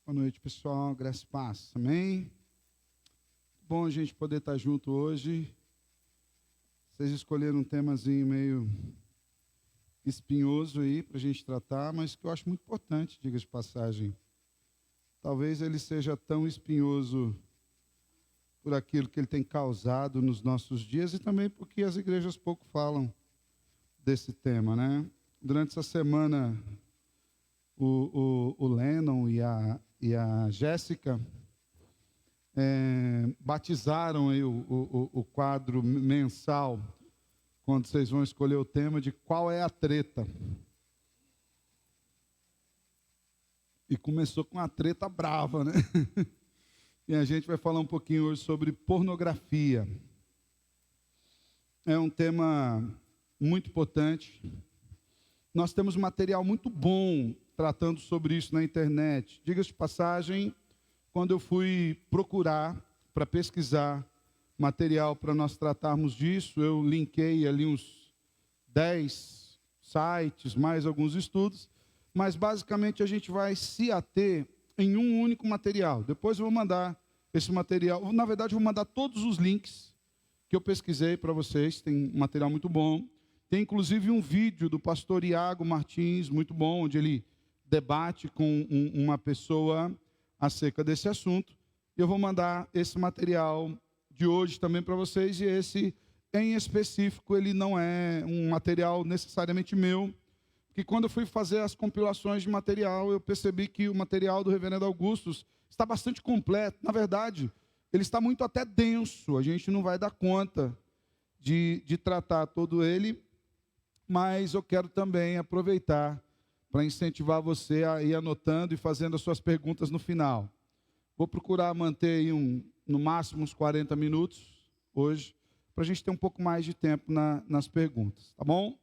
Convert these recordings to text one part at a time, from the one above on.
Boa noite, pessoal. Graça e paz. Amém? Bom a gente poder estar junto hoje. Vocês escolheram um temazinho meio espinhoso aí para a gente tratar, mas que eu acho muito importante, diga de passagem. Talvez ele seja tão espinhoso por aquilo que ele tem causado nos nossos dias e também porque as igrejas pouco falam desse tema, né? Durante essa semana, o Lennon e a Jéssica batizaram aí o quadro mensal, quando vocês vão escolher o tema de qual é a treta. E começou com uma treta brava, né? E a gente vai falar um pouquinho hoje sobre pornografia. É um tema muito importante. Nós temos material muito bom tratando sobre isso na internet. Diga-se de passagem, quando eu fui procurar para pesquisar material para nós tratarmos disso, eu linkei ali uns 10 sites, mais alguns estudos, mas basicamente a gente vai se ater em um único material. Depois eu vou mandar esse material, na verdade eu vou mandar todos os links que eu pesquisei para vocês, tem um material muito bom. Tem inclusive um vídeo do pastor Iago Martins, muito bom, onde ele debate com uma pessoa acerca desse assunto. Eu vou mandar esse material de hoje também para vocês, e esse em específico, ele não é um material necessariamente meu, porque quando eu fui fazer as compilações de material, eu percebi que o material do reverendo Augustus está bastante completo. Na verdade, ele está muito até denso, a gente não vai dar conta de tratar todo ele, mas eu quero também aproveitar para incentivar você a ir anotando e fazendo as suas perguntas no final. Vou procurar manter aí no máximo uns 40 minutos hoje, para a gente ter um pouco mais de tempo nas perguntas, tá bom?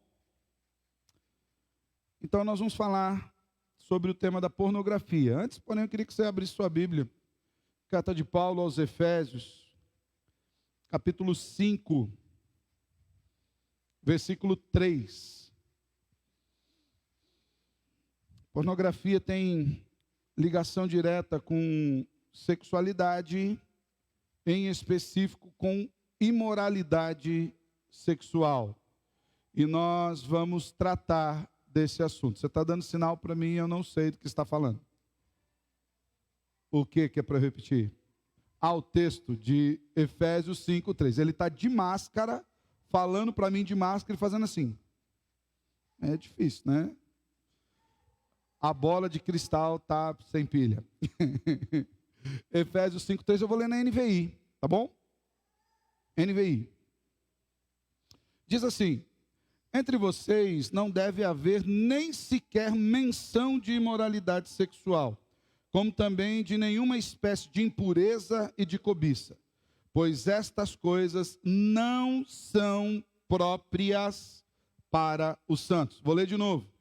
Então nós vamos falar sobre o tema da pornografia. Antes, porém, eu queria que você abrisse sua Bíblia. Carta de Paulo aos Efésios, capítulo 5, versículo 3. Pornografia tem ligação direta com sexualidade, em específico com imoralidade sexual. E nós vamos tratar desse assunto. Você está dando sinal para mim, eu não sei do que está falando. O que é para repetir? Ao texto de Efésios 5:3. Ele está de máscara, falando para mim de máscara e fazendo assim. É difícil, né? A bola de cristal está sem pilha. Efésios 5:3, eu vou ler na NVI, tá bom? NVI. Diz assim: entre vocês não deve haver nem sequer menção de imoralidade sexual, como também de nenhuma espécie de impureza e de cobiça, pois estas coisas não são próprias para os santos. Vou ler de novo.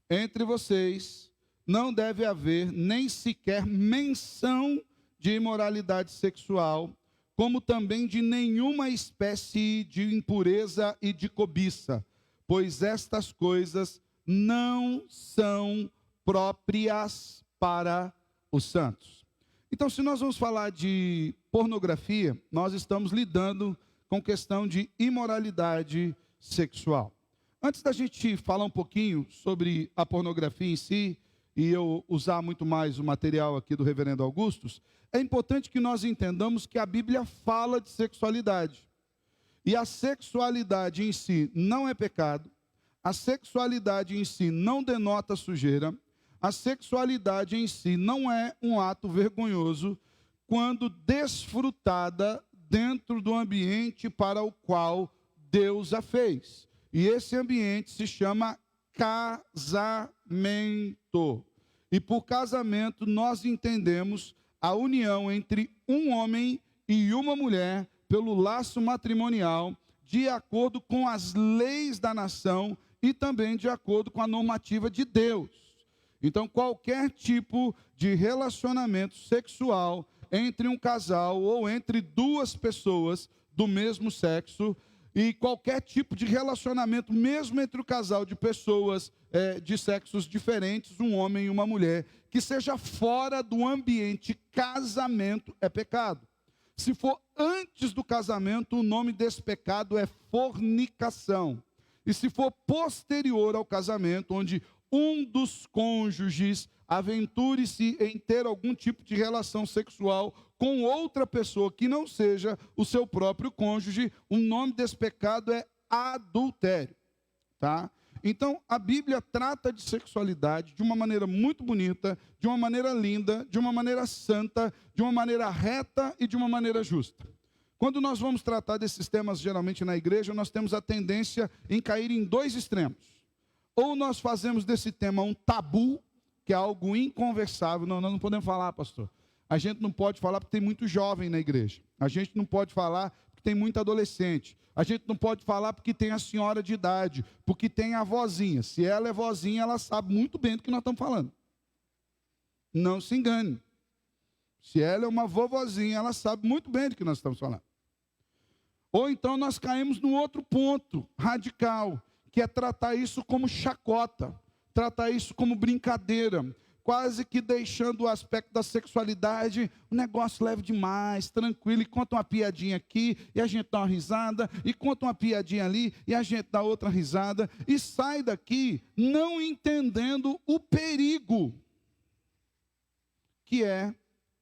Entre vocês não deve haver nem sequer menção de imoralidade sexual, como também de nenhuma espécie de impureza e de cobiça, pois estas coisas não são próprias para os santos. Então, se nós vamos falar de pornografia, nós estamos lidando com questão de imoralidade sexual. Antes da gente falar um pouquinho sobre a pornografia em si, e eu usar muito mais o material aqui do reverendo Augustus, é importante que nós entendamos que a Bíblia fala de sexualidade. E a sexualidade em si não é pecado, a sexualidade em si não denota sujeira, a sexualidade em si não é um ato vergonhoso quando desfrutada dentro do ambiente para o qual Deus a fez. E esse ambiente se chama casamento. E por casamento nós entendemos a união entre um homem e uma mulher pelo laço matrimonial, de acordo com as leis da nação e também de acordo com a normativa de Deus. Então, qualquer tipo de relacionamento sexual entre um casal ou entre duas pessoas do mesmo sexo E qualquer tipo de relacionamento, mesmo entre o casal de pessoas de sexos diferentes, um homem e uma mulher, que seja fora do ambiente casamento, é pecado. Se for antes do casamento, o nome desse pecado é fornicação. E se for posterior ao casamento, onde um dos cônjuges aventure-se em ter algum tipo de relação sexual com outra pessoa que não seja o seu próprio cônjuge, o nome desse pecado é adultério, tá? Então, a Bíblia trata de sexualidade de uma maneira muito bonita, de uma maneira linda, de uma maneira santa, de uma maneira reta e de uma maneira justa. Quando nós vamos tratar desses temas, geralmente na igreja, nós temos a tendência em cair em dois extremos. Ou nós fazemos desse tema um tabu, que é algo inconversável. Não, nós não podemos falar, pastor. A gente não pode falar porque tem muito jovem na igreja. A gente não pode falar porque tem muito adolescente. A gente não pode falar porque tem a senhora de idade, porque tem a vozinha. Se ela é vozinha, ela sabe muito bem do que nós estamos falando. Não se engane. Se ela é uma vovozinha, ela sabe muito bem do que nós estamos falando. Ou então nós caímos num outro ponto radical, que é tratar isso como chacota, tratar isso como brincadeira, quase que deixando o aspecto da sexualidade um negócio leve demais, tranquilo, e conta uma piadinha aqui, e a gente dá uma risada, e conta uma piadinha ali, e a gente dá outra risada, e sai daqui não entendendo o perigo que é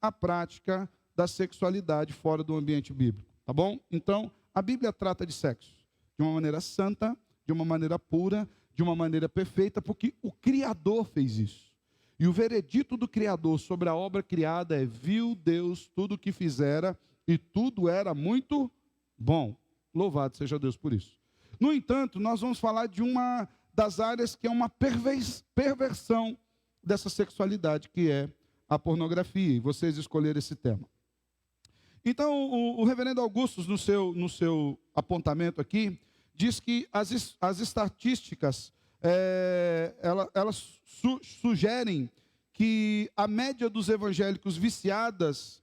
a prática da sexualidade fora do ambiente bíblico, tá bom? Então, a Bíblia trata de sexo de uma maneira santa, de uma maneira pura, de uma maneira perfeita, porque o Criador fez isso. E o veredito do Criador sobre a obra criada é: viu Deus tudo o que fizera, e tudo era muito bom. Louvado seja Deus por isso. No entanto, nós vamos falar de uma das áreas que é uma perversão dessa sexualidade, que é a pornografia, e vocês escolheram esse tema. Então, o reverendo Augustus, no seu apontamento aqui, diz que as estatísticas, elas sugerem que a média dos evangélicos viciadas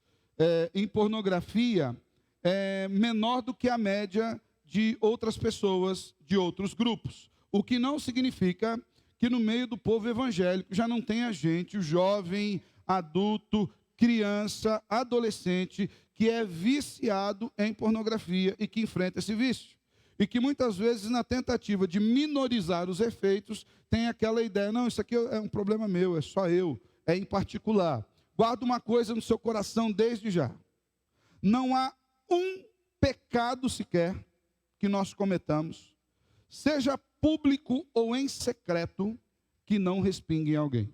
em pornografia é menor do que a média de outras pessoas de outros grupos. O que não significa que no meio do povo evangélico já não tenha gente, o jovem, adulto, criança, adolescente, que é viciado em pornografia e que enfrenta esse vício. E que muitas vezes, na tentativa de minorizar os efeitos, tem aquela ideia: não, isso aqui é um problema meu, é só eu, é em particular. Guarda uma coisa no seu coração desde já: não há um pecado sequer que nós cometamos, seja público ou em secreto, que não respingue em alguém.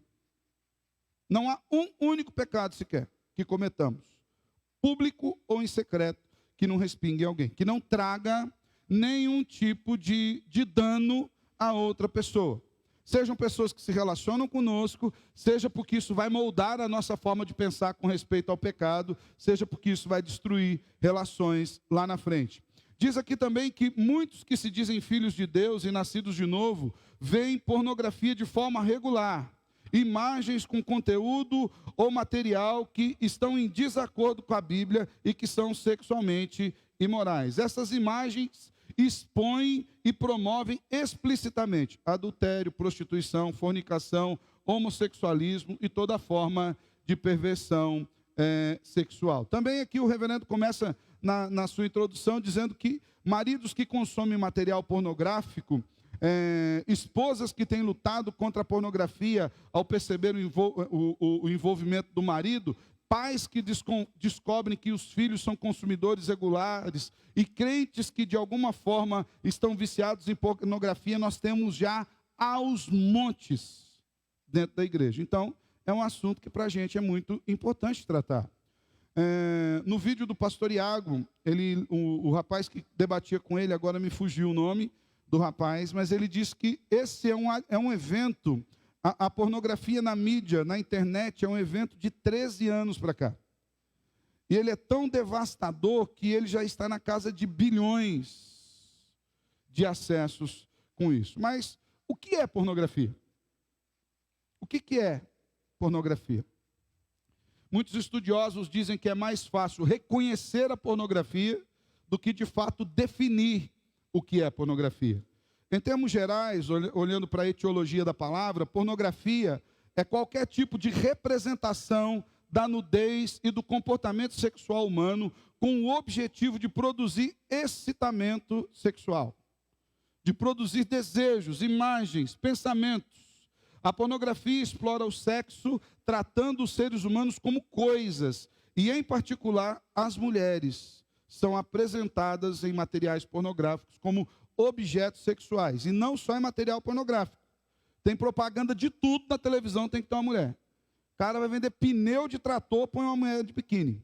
Não há um único pecado sequer que cometamos, público ou em secreto, que não respingue em alguém, que não traga nenhum tipo de dano a outra pessoa. Sejam pessoas que se relacionam conosco, seja porque isso vai moldar a nossa forma de pensar com respeito ao pecado, seja porque isso vai destruir relações lá na frente. Diz aqui também que muitos que se dizem filhos de Deus e nascidos de novo, veem pornografia de forma regular. Imagens com conteúdo ou material que estão em desacordo com a Bíblia e que são sexualmente imorais. Essas imagens expõem e promovem explicitamente adultério, prostituição, fornicação, homossexualismo e toda forma de perversão sexual. Também aqui o reverendo começa na sua introdução dizendo que maridos que consomem material pornográfico, esposas que têm lutado contra a pornografia ao perceber o envolvimento do marido, pais que descobrem que os filhos são consumidores regulares e crentes que de alguma forma estão viciados em pornografia, nós temos já aos montes dentro da igreja. Então, é um assunto que para a gente é muito importante tratar. No vídeo do pastor Iago, o rapaz que debatia com ele, agora me fugiu o nome do rapaz, mas ele disse que esse é um evento, a pornografia na mídia, na internet, é um evento de 13 anos para cá. E ele é tão devastador que ele já está na casa de bilhões de acessos com isso. Mas o que é pornografia? O que é pornografia? Muitos estudiosos dizem que é mais fácil reconhecer a pornografia do que, de fato, definir o que é pornografia. Em termos gerais, olhando para a etiologia da palavra, pornografia é qualquer tipo de representação da nudez e do comportamento sexual humano com o objetivo de produzir excitamento sexual, de produzir desejos, imagens, pensamentos. A pornografia explora o sexo, tratando os seres humanos como coisas, e em particular as mulheres são apresentadas em materiais pornográficos como objetos sexuais, e não só em material pornográfico. Tem propaganda de tudo na televisão, tem que ter uma mulher. O cara vai vender pneu de trator, põe uma mulher de biquíni,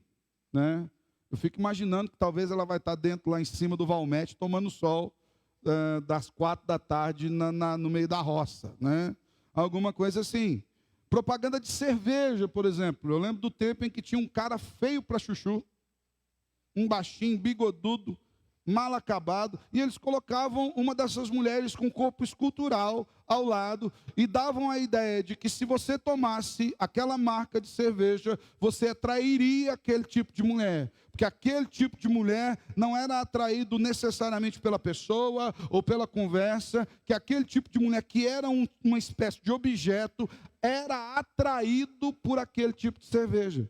né? Eu fico imaginando que talvez ela vai estar dentro, lá em cima do Valmete, tomando sol das 4 da tarde no meio da roça, né? Alguma coisa assim. Propaganda de cerveja, por exemplo. Eu lembro do tempo em que tinha um cara feio para chuchu, um baixinho, bigodudo, mal acabado, e eles colocavam uma dessas mulheres com corpo escultural ao lado e davam a ideia de que se você tomasse aquela marca de cerveja, você atrairia aquele tipo de mulher, porque aquele tipo de mulher não era atraído necessariamente pela pessoa ou pela conversa, que aquele tipo de mulher que era uma espécie de objeto era atraído por aquele tipo de cerveja.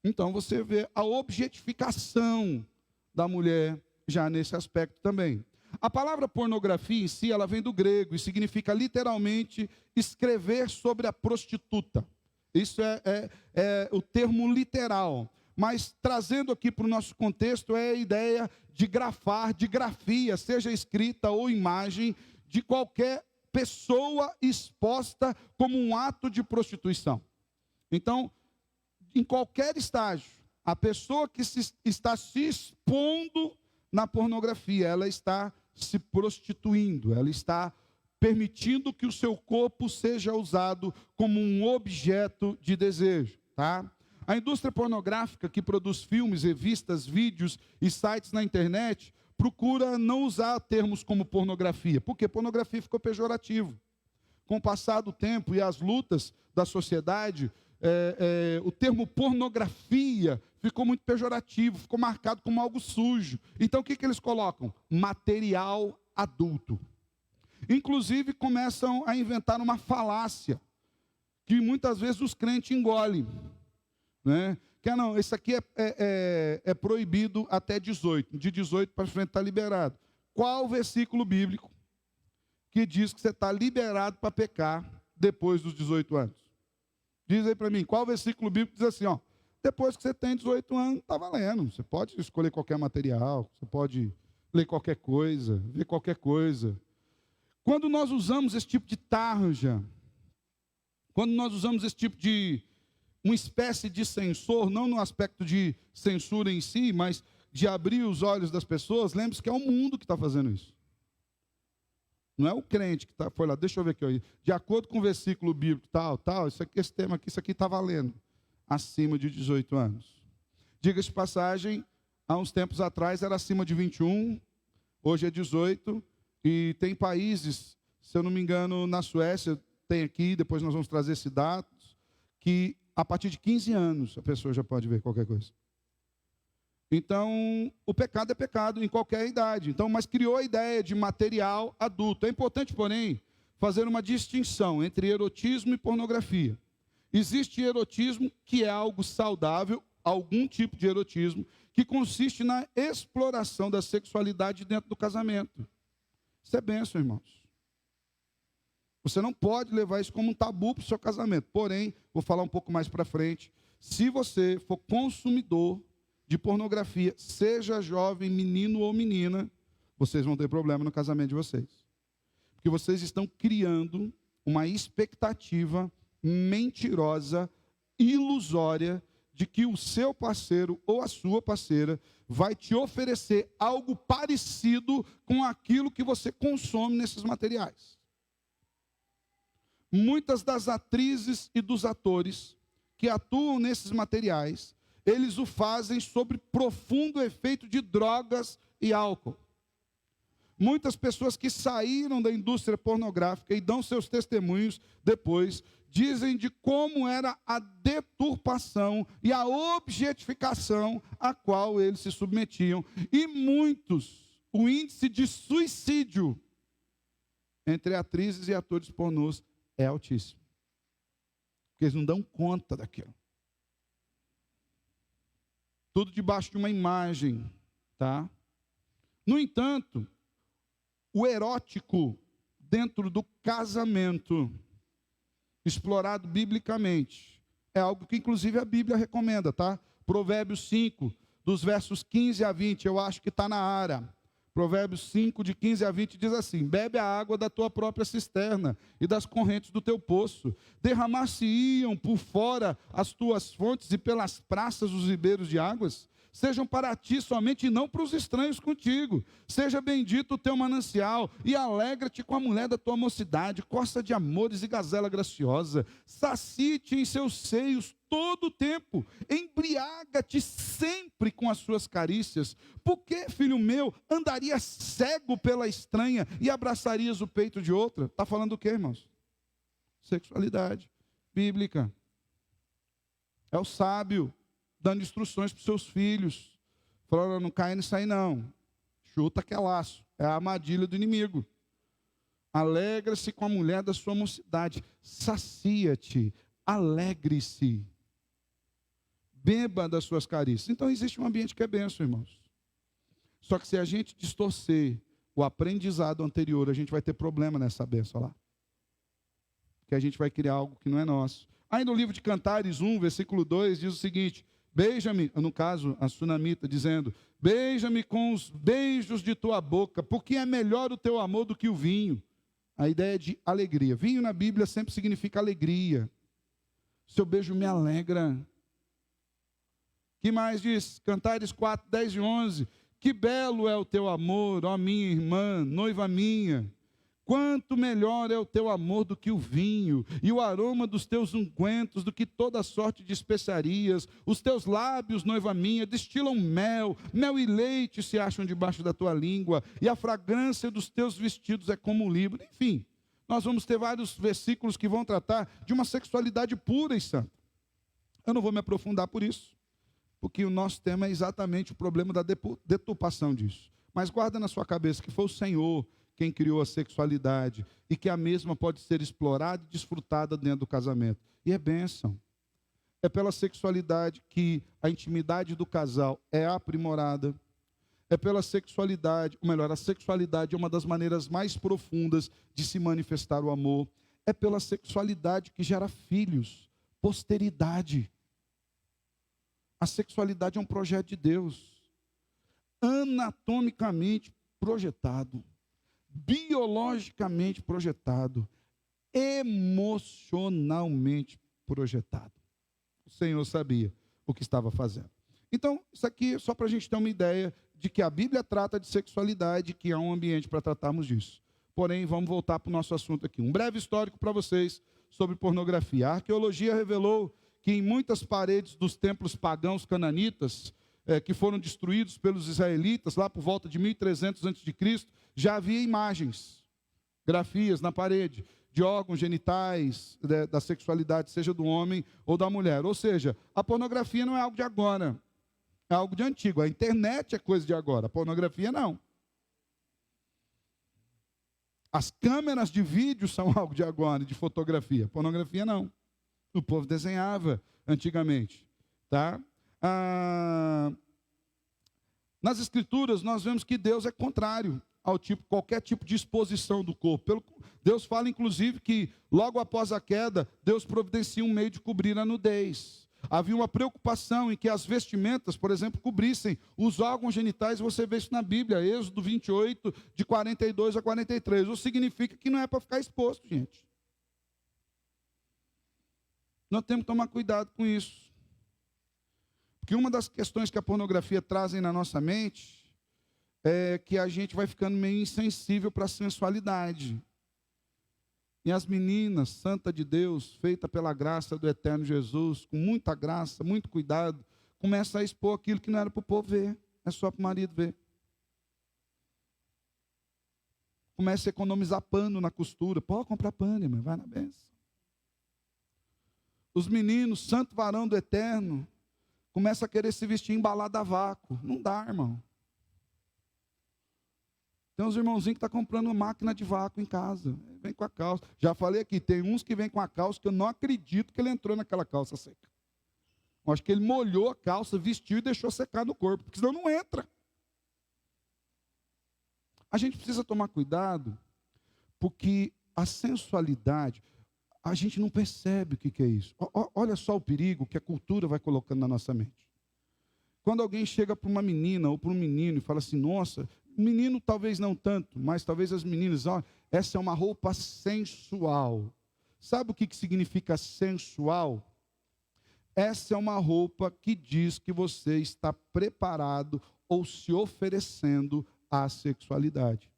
Então você vê a objetificação da mulher já nesse aspecto também. A palavra pornografia em si, ela vem do grego e significa literalmente escrever sobre a prostituta. Isso é o termo literal. Mas trazendo aqui para o nosso contexto é a ideia de grafar, de grafia, seja escrita ou imagem, de qualquer pessoa exposta como um ato de prostituição. Então, em qualquer estágio, a pessoa que está se expondo na pornografia, ela está se prostituindo, ela está permitindo que o seu corpo seja usado como um objeto de desejo, tá? A indústria pornográfica que produz filmes, revistas, vídeos e sites na internet procura não usar termos como pornografia, porque pornografia ficou pejorativo. Com o passar do tempo e as lutas da sociedade, o termo pornografia ficou muito pejorativo, ficou marcado como algo sujo. Então o que eles colocam? Material adulto. Inclusive começam a inventar uma falácia, que muitas vezes os crentes engolem, né? Que não, esse aqui é proibido até 18, de 18 para frente está liberado. Qual versículo bíblico que diz que você está liberado para pecar depois dos 18 anos? Diz aí para mim, qual versículo bíblico diz assim, ó, depois que você tem 18 anos, está valendo. Você pode escolher qualquer material, você pode ler qualquer coisa, ver qualquer coisa. Quando nós usamos esse tipo de tarja, quando nós usamos esse tipo de uma espécie de censor, não no aspecto de censura em si, mas de abrir os olhos das pessoas, lembre-se que é o mundo que está fazendo isso. Não é o crente que foi lá, deixa eu ver aqui, ó, de acordo com o versículo bíblico, tal, esse tema aqui, isso aqui está valendo, acima de 18 anos. Diga-se de passagem, há uns tempos atrás era acima de 21, hoje é 18, e tem países, se eu não me engano, na Suécia, tem aqui, depois nós vamos trazer esses dados, que a partir de 15 anos a pessoa já pode ver qualquer coisa. Então, o pecado é pecado em qualquer idade. Então, mas criou a ideia de material adulto. É importante, porém, fazer uma distinção entre erotismo e pornografia. Existe erotismo que é algo saudável, algum tipo de erotismo, que consiste na exploração da sexualidade dentro do casamento. Isso é bênção, irmãos. Você não pode levar isso como um tabu para o seu casamento. Porém, vou falar um pouco mais para frente, se você for consumidor de pornografia, seja jovem, menino ou menina, vocês vão ter problema no casamento de vocês. Porque vocês estão criando uma expectativa mentirosa, ilusória, de que o seu parceiro ou a sua parceira vai te oferecer algo parecido com aquilo que você consome nesses materiais. Muitas das atrizes e dos atores que atuam nesses materiais, eles o fazem sob profundo efeito de drogas e álcool. Muitas pessoas que saíram da indústria pornográfica e dão seus testemunhos depois, dizem de como era a deturpação e a objetificação a qual eles se submetiam. E muitos, o índice de suicídio entre atrizes e atores pornôs é altíssimo. Porque eles não dão conta daquilo. Tudo debaixo de uma imagem, tá? No entanto, o erótico dentro do casamento, explorado biblicamente, é algo que inclusive a Bíblia recomenda, tá? Provérbios 5, dos versos 15 a 20, eu acho que está na área. Provérbios 5, de 15 a 20, diz assim: bebe a água da tua própria cisterna e das correntes do teu poço. Derramar-se-iam por fora as tuas fontes e pelas praças os ribeiros de águas. Sejam para ti somente e não para os estranhos contigo. Seja bendito o teu manancial e alegra-te com a mulher da tua mocidade, costa de amores e gazela graciosa. Sacie-te em seus seios todo o tempo, embriaga-te sempre com as suas carícias. Por que, filho meu, andarias cego pela estranha e abraçarias o peito de outra? Está falando do quê, irmãos? Sexualidade bíblica. É o sábio dando instruções para os seus filhos. Falando, não cai nisso aí não. Chuta que é laço. É a armadilha do inimigo. Alegra-se com a mulher da sua mocidade. Sacia-te. Alegre-se. Beba das suas carícias. Então existe um ambiente que é bênção, irmãos. Só que se a gente distorcer o aprendizado anterior, a gente vai ter problema nessa bênção lá. Porque a gente vai criar algo que não é nosso. Aí no livro de Cantares 1, versículo 2, diz o seguinte: beija-me, no caso, a sunamita, dizendo: beija-me com os beijos de tua boca, porque é melhor o teu amor do que o vinho. A ideia é de alegria. Vinho na Bíblia sempre significa alegria. Seu beijo me alegra. Que mais diz? Cantares 4, 10 e 11. Que belo é o teu amor, ó minha irmã, noiva minha. Quanto melhor é o teu amor do que o vinho, e o aroma dos teus ungüentos do que toda sorte de especiarias. Os teus lábios, noiva minha, destilam mel, mel e leite se acham debaixo da tua língua, e a fragrância dos teus vestidos é como um livro. Enfim, nós vamos ter vários versículos que vão tratar de uma sexualidade pura e santa. Eu não vou me aprofundar por isso, porque o nosso tema é exatamente o problema da deturpação disso. Mas guarda na sua cabeça que foi o Senhor quem criou a sexualidade e que a mesma pode ser explorada e desfrutada dentro do casamento. E é bênção. É pela sexualidade que a intimidade do casal é aprimorada. É pela sexualidade, ou melhor, a sexualidade é uma das maneiras mais profundas de se manifestar o amor. É pela sexualidade que gera filhos, posteridade. A sexualidade é um projeto de Deus, anatomicamente projetado, biologicamente projetado, emocionalmente projetado. O Senhor sabia o que estava fazendo. Então, isso aqui é só para a gente ter uma ideia de que a Bíblia trata de sexualidade, que há um ambiente para tratarmos disso. Porém, vamos voltar para o nosso assunto aqui. Um breve histórico para vocês sobre pornografia. A arqueologia revelou que em muitas paredes dos templos pagãos cananitas, que foram destruídos pelos israelitas, lá por volta de 1300 a.C., já havia imagens, grafias na parede, de órgãos genitais, da sexualidade, seja do homem ou da mulher. Ou seja, a pornografia não é algo de agora, é algo de antigo. A internet é coisa de agora, a pornografia não. As câmeras de vídeo são algo de agora, de fotografia. Pornografia não. O povo desenhava antigamente, tá? Nas Escrituras, nós vemos que Deus é contrário ao qualquer tipo de exposição do corpo. Deus fala, inclusive, que logo após a queda, Deus providencia um meio de cobrir a nudez. Havia uma preocupação em que as vestimentas, por exemplo, cobrissem os órgãos genitais. Você vê isso na Bíblia, Êxodo 28, de 42 a 43. Isso significa que não é para ficar exposto, gente. Nós temos que tomar cuidado com isso. Porque uma das questões que a pornografia trazem na nossa mente é que a gente vai ficando meio insensível para a sensualidade. E as meninas, santa de Deus, feita pela graça do eterno Jesus, com muita graça, muito cuidado, começa a expor aquilo que não era para o povo ver, é só para o marido ver. comece a economizar pano na costura. Pode comprar pano, irmão, vai na benção. Os meninos, santo varão do eterno, começa a querer se vestir embalado a vácuo. Não dá, irmão. Tem uns irmãozinhos que estão comprando uma máquina de vácuo em casa. Vem com a calça. Já falei aqui, tem uns que vêm com a calça que eu não acredito que ele entrou naquela calça seca. Eu acho que ele molhou a calça, vestiu e deixou secar no corpo, porque senão não entra. A gente precisa tomar cuidado, porque a sensualidade, a gente não percebe o que é isso. Olha só o perigo que a cultura vai colocando na nossa mente. Quando alguém chega para uma menina ou para um menino e fala assim, nossa, menino talvez não tanto, mas talvez as meninas, ó, essa é uma roupa sensual. Sabe o que significa sensual? Essa é uma roupa que diz que você está preparado ou se oferecendo à sexualidade.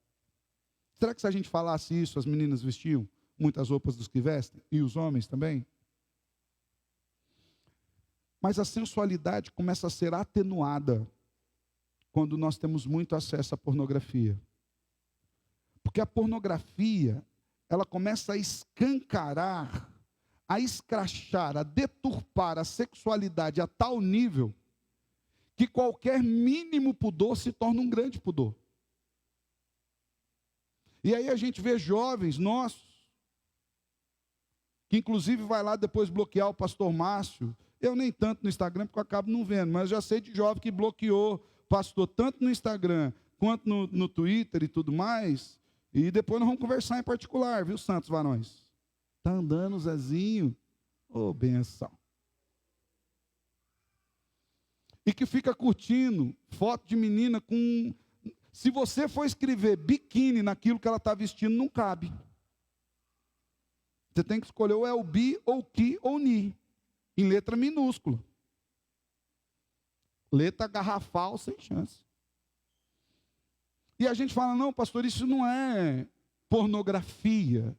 Será que se a gente falasse isso, as meninas vestiam muitas roupas dos que vestem? E os homens também? Mas a sensualidade começa a ser atenuada quando nós temos muito acesso à pornografia. Porque a pornografia, ela começa a escancarar, a escrachar, a deturpar a sexualidade a tal nível que qualquer mínimo pudor se torna um grande pudor. E aí a gente vê jovens nossos, que inclusive vai lá depois bloquear o pastor Márcio. Eu nem tanto no Instagram, porque eu acabo não vendo, mas eu já sei de jovem que bloqueou pastor tanto no Instagram, quanto no Twitter e tudo mais. E depois nós vamos conversar em particular, viu, santos varões? Está andando, Zezinho? Ô, benção. E que fica curtindo foto de menina com... Se você for escrever biquíni naquilo que ela está vestindo, não cabe. Você tem que escolher ou é o bi, ou ki, ou ni. Em letra minúscula. Letra garrafal, sem chance. E a gente fala, não, pastor, isso não é pornografia.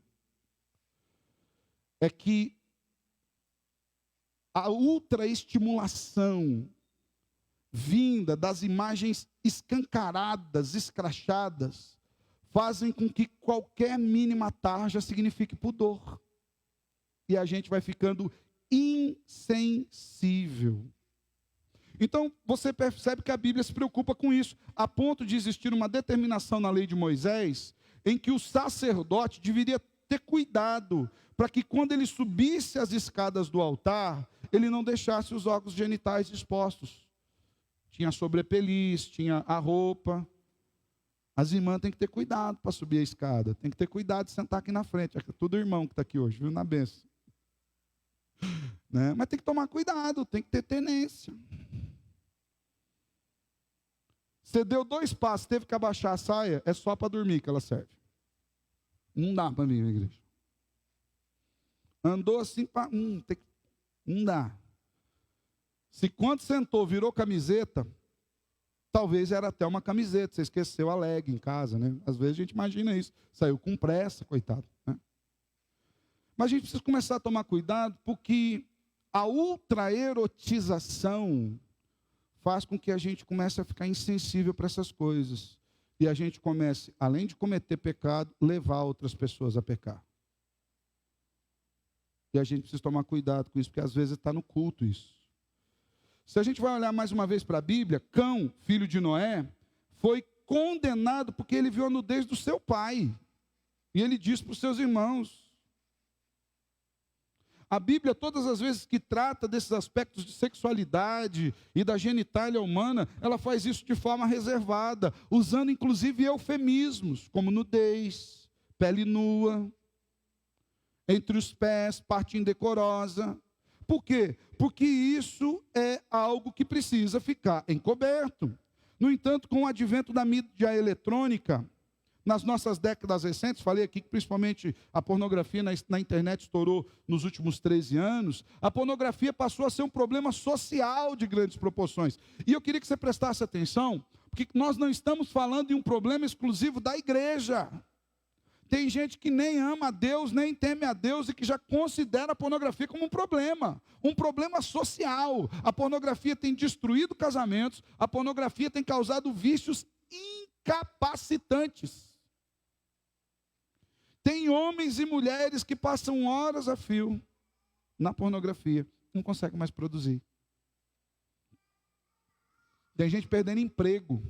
É que a ultraestimulação vinda das imagens escancaradas, escrachadas, fazem com que qualquer mínima tarja signifique pudor. E a gente vai ficando insensível. Então, você percebe que a Bíblia se preocupa com isso, a ponto de existir uma determinação na lei de Moisés, em que o sacerdote deveria ter cuidado, para que quando ele subisse as escadas do altar, ele não deixasse os órgãos genitais expostos. Tinha a sobrepeliz, tinha a roupa. As irmãs têm que ter cuidado para subir a escada, tem que ter cuidado de sentar aqui na frente, é tudo irmão que está aqui hoje, viu, na benção. Né? Mas tem que tomar cuidado, tem que ter tenência. Você deu 2 passos, teve que abaixar a saia, é só para dormir que ela serve. Não dá para mim, minha igreja. Andou assim, não dá. Se quando sentou, virou camiseta, talvez era até uma camiseta, você esqueceu a leg em casa, né? Às vezes a gente imagina isso, saiu com pressa, coitado. Né? Mas a gente precisa começar a tomar cuidado, porque a ultraerotização faz com que a gente comece a ficar insensível para essas coisas. E a gente comece, além de cometer pecado, levar outras pessoas a pecar. E a gente precisa tomar cuidado com isso, porque às vezes está no culto isso. Se a gente vai olhar mais uma vez para a Bíblia, Cão, filho de Noé, foi condenado porque ele viu a nudez do seu pai. E ele disse para os seus irmãos. A Bíblia, todas as vezes que trata desses aspectos de sexualidade e da genitália humana, ela faz isso de forma reservada, usando inclusive eufemismos, como nudez, pele nua, entre os pés, parte indecorosa. Por quê? Porque isso é algo que precisa ficar encoberto. No entanto, com o advento da mídia eletrônica, nas nossas décadas recentes, falei aqui que principalmente a pornografia na internet estourou nos últimos 13 anos, a pornografia passou a ser um problema social de grandes proporções. E eu queria que você prestasse atenção, porque nós não estamos falando de um problema exclusivo da igreja. Tem gente que nem ama a Deus, nem teme a Deus e que já considera a pornografia como um problema social. A pornografia tem destruído casamentos, a pornografia tem causado vícios incapacitantes. Tem homens e mulheres que passam horas a fio na pornografia, não conseguem mais produzir. Tem gente perdendo emprego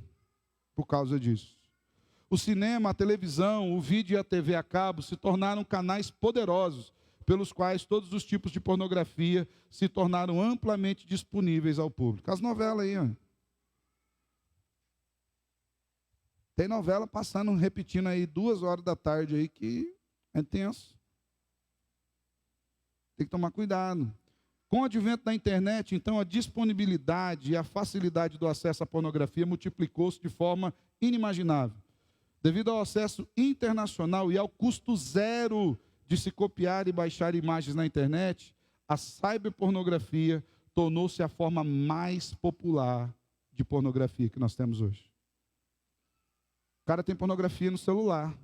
por causa disso. O cinema, a televisão, o vídeo e a TV a cabo se tornaram canais poderosos, pelos quais todos os tipos de pornografia se tornaram amplamente disponíveis ao público. As novelas aí, ó. Tem novela passando, repetindo aí 2 horas da tarde aí, que é tenso. Tem que tomar cuidado. Com o advento da internet, então, a disponibilidade e a facilidade do acesso à pornografia multiplicou-se de forma inimaginável. Devido ao acesso internacional e ao custo zero de se copiar e baixar imagens na internet, a cyberpornografia tornou-se a forma mais popular de pornografia que nós temos hoje. O cara tem pornografia no celular,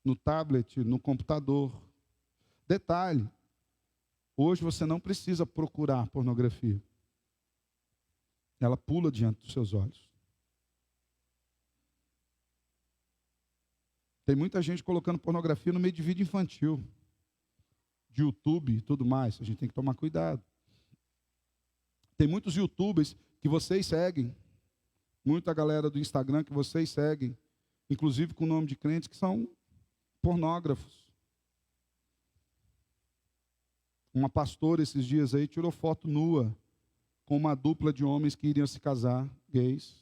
no tablet, no computador. Detalhe, hoje você não precisa procurar pornografia. Ela pula diante dos seus olhos. Tem muita gente colocando pornografia no meio de vídeo infantil, de YouTube e tudo mais. A gente tem que tomar cuidado. Tem muitos YouTubers que vocês seguem, muita galera do Instagram que vocês seguem, inclusive com o nome de crentes, que são pornógrafos. Uma pastora esses dias aí tirou foto nua com uma dupla de homens que iriam se casar, gays.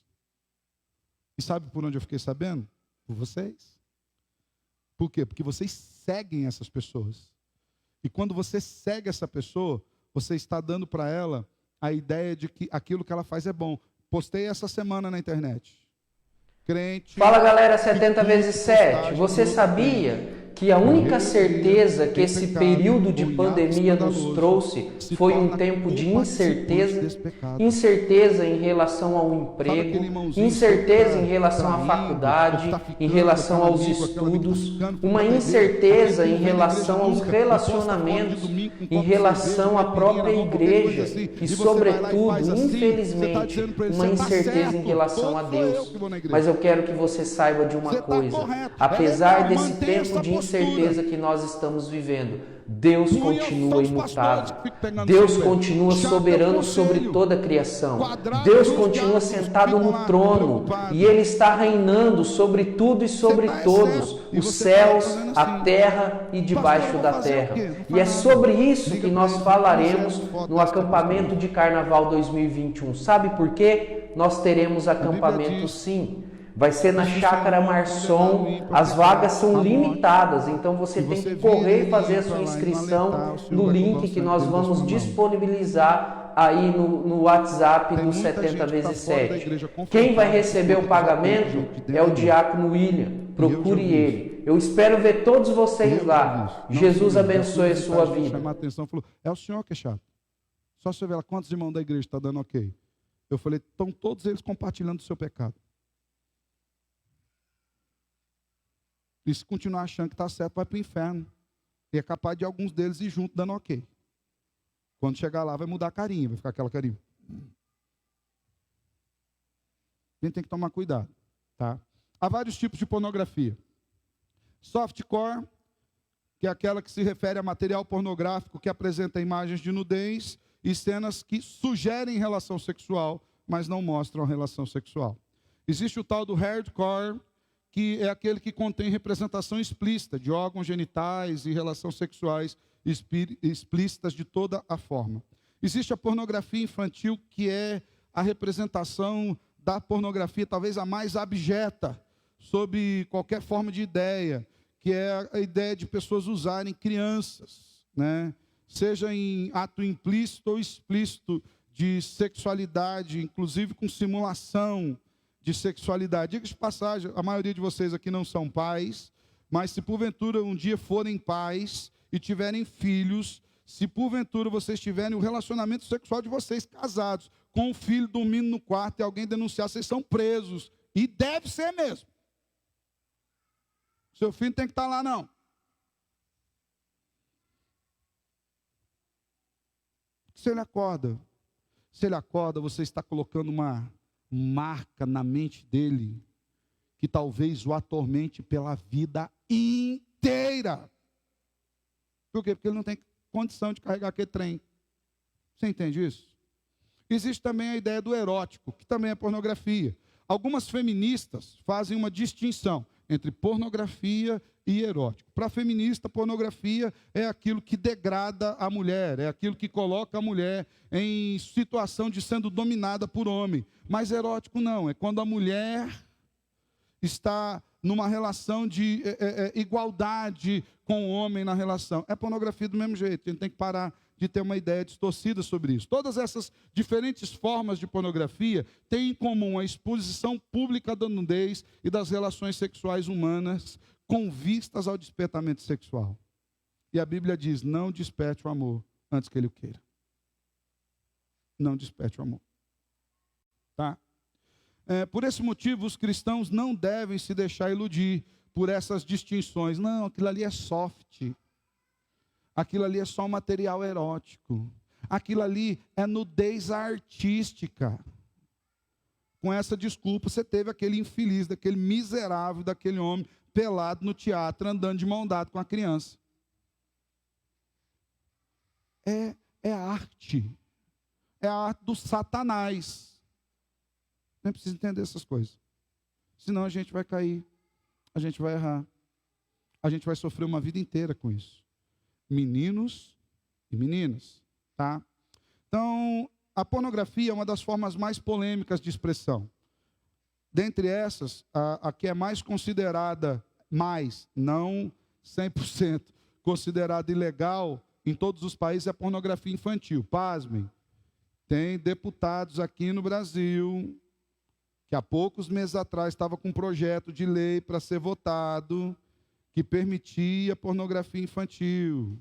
E sabe por onde eu fiquei sabendo? Por vocês. Por quê? Porque vocês seguem essas pessoas. E quando você segue essa pessoa, você está dando para ela a ideia de que aquilo que ela faz é bom. Postei essa semana na internet. Crente. Fala galera, 70 vezes 7. Você sabia que a única certeza que esse período de pandemia nos trouxe foi um tempo de incerteza? Incerteza em relação ao emprego, incerteza em relação à faculdade, em relação aos estudos, uma incerteza em relação aos relacionamentos, em relação à própria igreja e, sobretudo, infelizmente, uma incerteza em relação a Deus. Mas eu quero que você saiba de uma coisa: apesar desse tempo de incerteza que nós estamos vivendo, Deus continua imutável. Deus continua soberano sobre toda a criação. Deus continua sentado no trono e Ele está reinando sobre tudo e sobre todos, os céus, a terra e debaixo da terra. E é sobre isso que nós falaremos no acampamento de Carnaval 2021. Sabe por quê? Nós teremos acampamento sim. Vai ser na Chácara Marçom, as vagas são limitadas, então você tem que correr e fazer a sua inscrição no link que nós vamos disponibilizar aí no WhatsApp do 70 vezes 7. Quem vai receber o pagamento é o diácono William, procure ele. Eu espero ver todos vocês lá. Jesus abençoe a sua vida. É o senhor que é chato. Só você ver quantos irmãos da igreja estão dando ok. Eu falei, estão todos eles compartilhando o seu pecado. E se continuar achando que está certo, vai para o inferno. E é capaz de alguns deles ir junto dando ok. Quando chegar lá, vai mudar a carinha, vai ficar aquela carinha. A gente tem que tomar cuidado. Tá? Há vários tipos de pornografia. Softcore, que é aquela que se refere a material pornográfico que apresenta imagens de nudez e cenas que sugerem relação sexual, mas não mostram a relação sexual. Existe o tal do hardcore, que é aquele que contém representação explícita de órgãos genitais e relações sexuais explícitas de toda a forma. Existe a pornografia infantil, que é a representação da pornografia, talvez a mais abjeta, sob qualquer forma de ideia, que é a ideia de pessoas usarem crianças, né? Seja em ato implícito ou explícito de sexualidade, inclusive com simulação de sexualidade. Diga de passagem, a maioria de vocês aqui não são pais, mas se porventura um dia forem pais e tiverem filhos, se porventura vocês tiverem o relacionamento sexual de vocês casados, com um filho dormindo no quarto e alguém denunciar, vocês são presos. E deve ser mesmo. Seu filho tem que estar lá, não. Se ele acorda, você está colocando uma marca na mente dele que talvez o atormente pela vida inteira. inteira. Por quê? Porque ele não tem condição de carregar aquele trem. Você entende isso? Existe também a ideia do erótico, que também é pornografia. Algumas feministas fazem uma distinção entre pornografia e erótico. Para a feminista, pornografia é aquilo que degrada a mulher, é aquilo que coloca a mulher em situação de sendo dominada por homem. Mas erótico não, é quando a mulher está numa relação de igualdade com o homem na relação. É pornografia do mesmo jeito, a gente tem que parar de ter uma ideia distorcida sobre isso. Todas essas diferentes formas de pornografia têm em comum a exposição pública da nudez e das relações sexuais humanas com vistas ao despertamento sexual. E a Bíblia diz, não desperte o amor antes que ele o queira. Não desperte o amor. Tá? Por esse motivo, os cristãos não devem se deixar iludir por essas distinções. Não, aquilo ali é soft. Aquilo ali é só um material erótico. Aquilo ali é nudez artística. Com essa desculpa, você teve aquele infeliz, daquele miserável, daquele homem pelado no teatro, andando de mão dada com a criança. É arte. É a arte do Satanás. Não precisa entender essas coisas. Senão a gente vai cair, a gente vai errar. A gente vai sofrer uma vida inteira com isso. Meninos e meninas, tá? Então, a pornografia é uma das formas mais polêmicas de expressão. Dentre essas, a que é mais considerada, não 100%, considerada ilegal em todos os países é a pornografia infantil. Pasmem, tem deputados aqui no Brasil que há poucos meses atrás estava com um projeto de lei para ser votado que permitia pornografia infantil.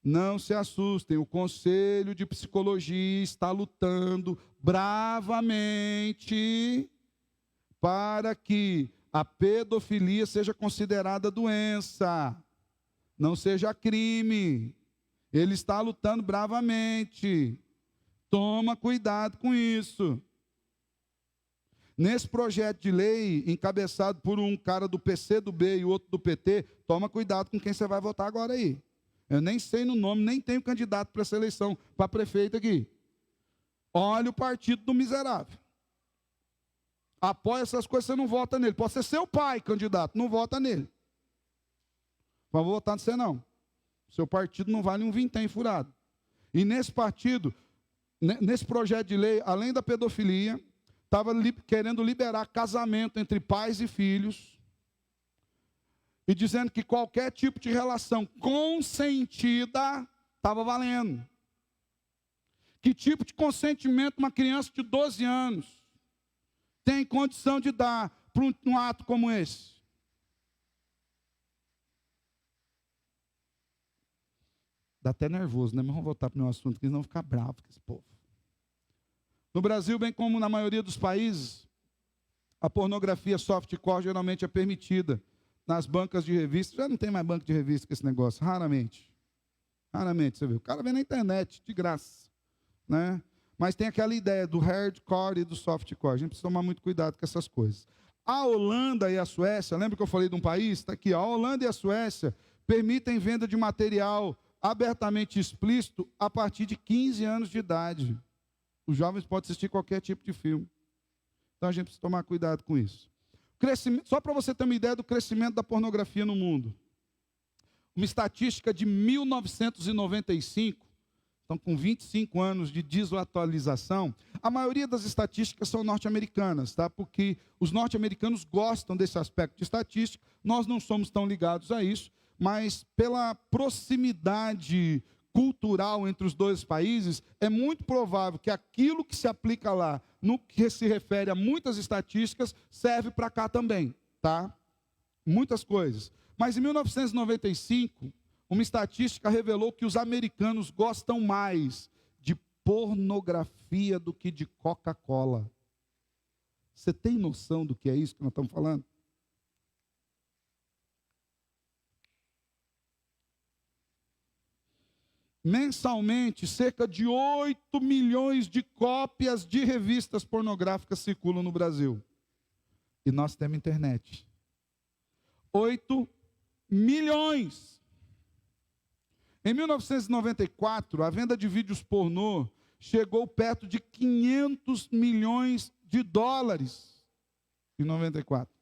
Não se assustem, o Conselho de Psicologia está lutando bravamente para que a pedofilia seja considerada doença, não seja crime. Ele está lutando bravamente. Toma cuidado com isso. Nesse projeto de lei, encabeçado por um cara do PCdoB e outro do PT, toma cuidado com quem você vai votar agora aí. Eu nem sei no nome, nem tenho candidato para essa eleição, para prefeito aqui. Olha o partido do miserável. Apoia essas coisas, você não vota nele. Pode ser seu pai candidato, não vota nele. Não vou votar em você não. Seu partido não vale um vintém furado. E nesse partido, nesse projeto de lei, além da pedofilia, estava querendo liberar casamento entre pais e filhos e dizendo que qualquer tipo de relação consentida estava valendo. Que tipo de consentimento uma criança de 12 anos tem condição de dar para um ato como esse? Dá até nervoso, né? Mas vamos voltar para o meu assunto, porque eles vão ficar bravos com esse povo. No Brasil, bem como na maioria dos países, a pornografia softcore geralmente é permitida nas bancas de revistas. Já não tem mais banca de revista com esse negócio, raramente. Raramente, você vê. O cara vê na internet, de graça, né? Mas tem aquela ideia do hardcore e do softcore. A gente precisa tomar muito cuidado com essas coisas. A Holanda e a Suécia, lembra que eu falei de um país? Está aqui, ó. A Holanda e a Suécia permitem venda de material abertamente explícito a partir de 15 anos de idade. Os jovens podem assistir qualquer tipo de filme. Então a gente precisa tomar cuidado com isso. Só para você ter uma ideia do crescimento da pornografia no mundo. Uma estatística de 1995, então com 25 anos de desatualização, a maioria das estatísticas são norte-americanas, tá? Porque os norte-americanos gostam desse aspecto de estatística, nós não somos tão ligados a isso, mas pela proximidade cultural entre os dois países, é muito provável que aquilo que se aplica lá, no que se refere a muitas estatísticas, serve para cá também, tá? Muitas coisas. Mas em 1995, uma estatística revelou que os americanos gostam mais de pornografia do que de Coca-Cola. Você tem noção do que é isso que nós estamos falando? Mensalmente, cerca de 8 milhões de cópias de revistas pornográficas circulam no Brasil. E nós temos internet. 8 milhões. Em 1994, a venda de vídeos pornô chegou perto de 500 milhões de dólares. Em 94.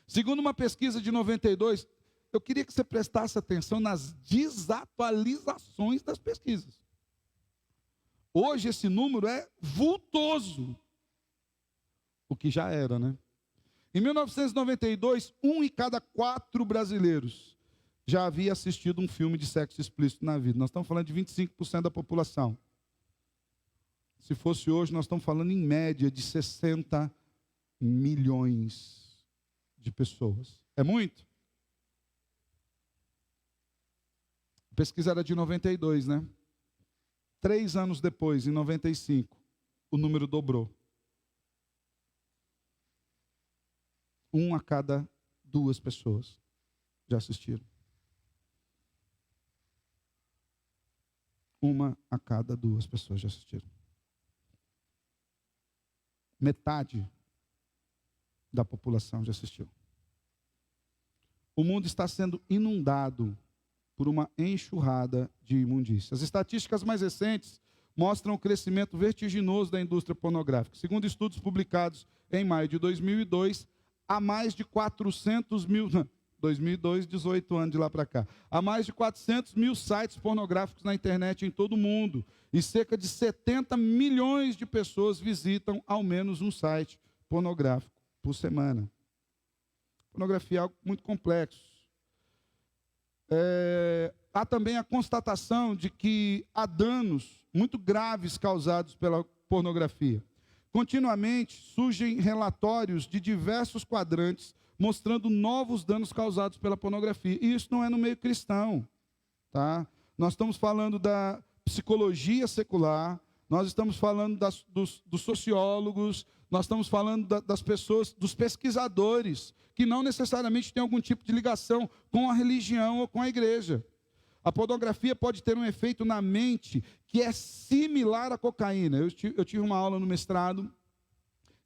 Segundo uma pesquisa de 92, eu queria que você prestasse atenção nas desatualizações das pesquisas. Hoje esse número é vultoso. O que já era, né? Em 1992, 1 em cada 4 brasileiros já havia assistido um filme de sexo explícito na vida. Nós estamos falando de 25% da população. Se fosse hoje, nós estamos falando em média de 60 milhões de pessoas. É muito? A pesquisa era de 92, né? 3 anos depois, em 95, o número dobrou. 1 a cada 2 pessoas já assistiram. 1 a cada 2 pessoas já assistiram. Metade da população já assistiu. O mundo está sendo inundado por uma enxurrada de imundícia. As estatísticas mais recentes mostram o crescimento vertiginoso da indústria pornográfica. Segundo estudos publicados em maio de 2002, há mais de 400 mil... 2002, 18 anos de lá para cá. Há mais de 400 mil sites pornográficos na internet em todo o mundo. E cerca de 70 milhões de pessoas visitam ao menos um site pornográfico por semana. Pornografia é algo muito complexo. Há também a constatação de que há danos muito graves causados pela pornografia. Continuamente surgem relatórios de diversos quadrantes mostrando novos danos causados pela pornografia. E isso não é no meio cristão, tá? Nós estamos falando da psicologia secular, nós estamos falando dos sociólogos, nós estamos falando das pessoas, dos pesquisadores, que não necessariamente têm algum tipo de ligação com a religião ou com a igreja. A pornografia pode ter um efeito na mente que é similar à cocaína. Eu tive uma aula no mestrado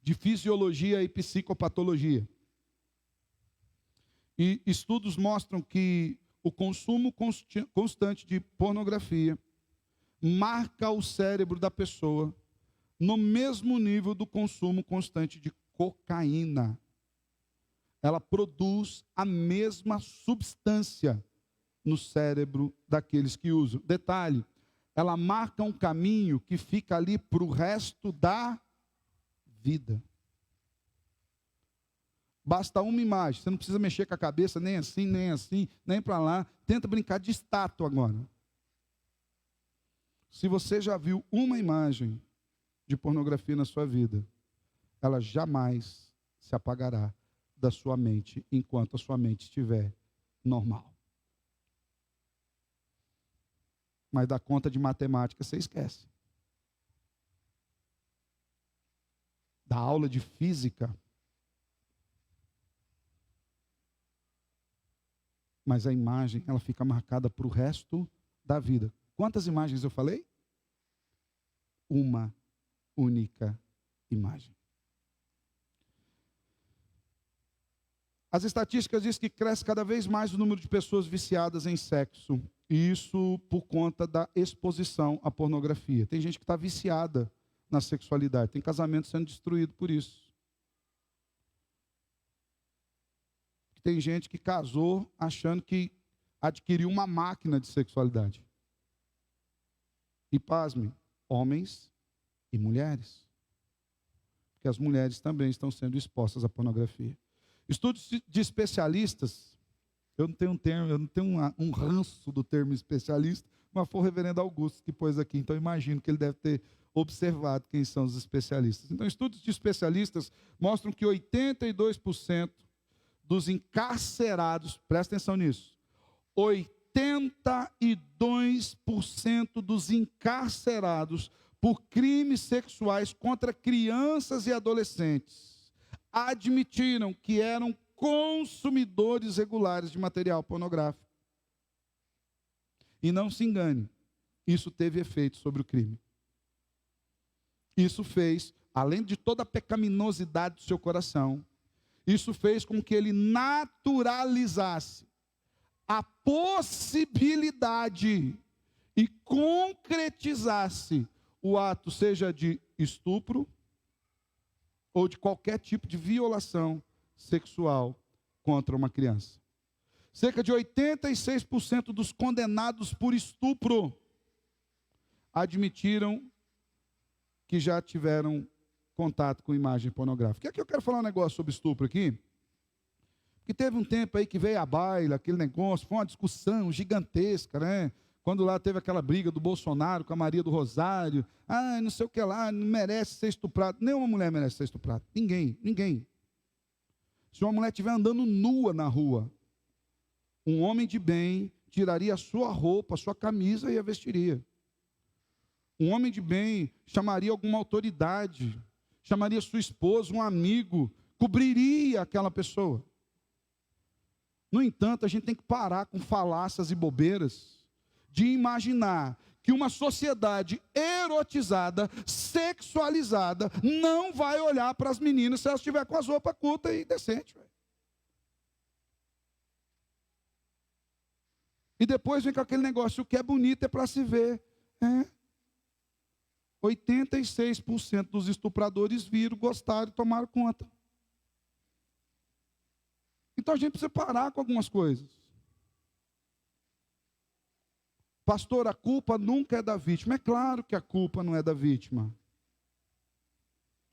de fisiologia e psicopatologia. E estudos mostram que o consumo constante de pornografia marca o cérebro da pessoa no mesmo nível do consumo constante de cocaína. Ela produz a mesma substância no cérebro daqueles que usam. Detalhe, ela marca um caminho que fica ali para o resto da vida. Basta uma imagem, você não precisa mexer com a cabeça, nem assim, nem para lá. Tenta brincar de estátua agora. Se você já viu uma imagem de pornografia na sua vida, ela jamais se apagará da sua mente enquanto a sua mente estiver normal. Mas da conta de matemática você esquece. Da aula de física, mas a imagem, ela fica marcada para o resto da vida. Quantas imagens eu falei? Uma única imagem. As estatísticas dizem que cresce cada vez mais o número de pessoas viciadas em sexo. E isso por conta da exposição à pornografia. Tem gente que está viciada na sexualidade. Tem casamento sendo destruído por isso. Tem gente que casou achando que adquiriu uma máquina de sexualidade. E pasmem, homens e mulheres. Porque as mulheres também estão sendo expostas à pornografia. Estudos de especialistas, eu não tenho um ranço do termo especialista, mas foi o reverendo Augusto que pôs aqui, então imagino que ele deve ter observado quem são os especialistas. Então, estudos de especialistas mostram que 82% dos encarcerados, presta atenção nisso, 82% dos encarcerados por crimes sexuais contra crianças e adolescentes admitiram que eram consumidores regulares de material pornográfico. E não se engane, isso teve efeito sobre o crime. Isso fez, além de toda a pecaminosidade do seu coração, isso fez com que ele naturalizasse a possibilidade e concretizasse o ato, seja de estupro ou de qualquer tipo de violação sexual contra uma criança. Cerca de 86% dos condenados por estupro admitiram que já tiveram contato com imagem pornográfica. Aqui eu quero falar um negócio sobre estupro aqui, porque teve um tempo aí que veio à baila, aquele negócio, foi uma discussão gigantesca, né? Quando lá teve aquela briga do Bolsonaro com a Maria do Rosário, não sei o que lá, não merece ser estuprado. Nenhuma mulher merece ser estuprada. Ninguém. Se uma mulher estiver andando nua na rua, um homem de bem tiraria a sua roupa, a sua camisa e a vestiria. Um homem de bem chamaria alguma autoridade, chamaria sua esposa, um amigo, cobriria aquela pessoa. No entanto, a gente tem que parar com falácias e bobeiras de imaginar que uma sociedade erotizada, sexualizada, não vai olhar para as meninas se elas estiverem com as roupas curtas e decentes. E depois vem com aquele negócio, o que é bonito é para se ver. 86% dos estupradores viram, gostaram e tomaram conta. Então a gente precisa parar com algumas coisas. Pastor, a culpa nunca é da vítima. É claro que a culpa não é da vítima.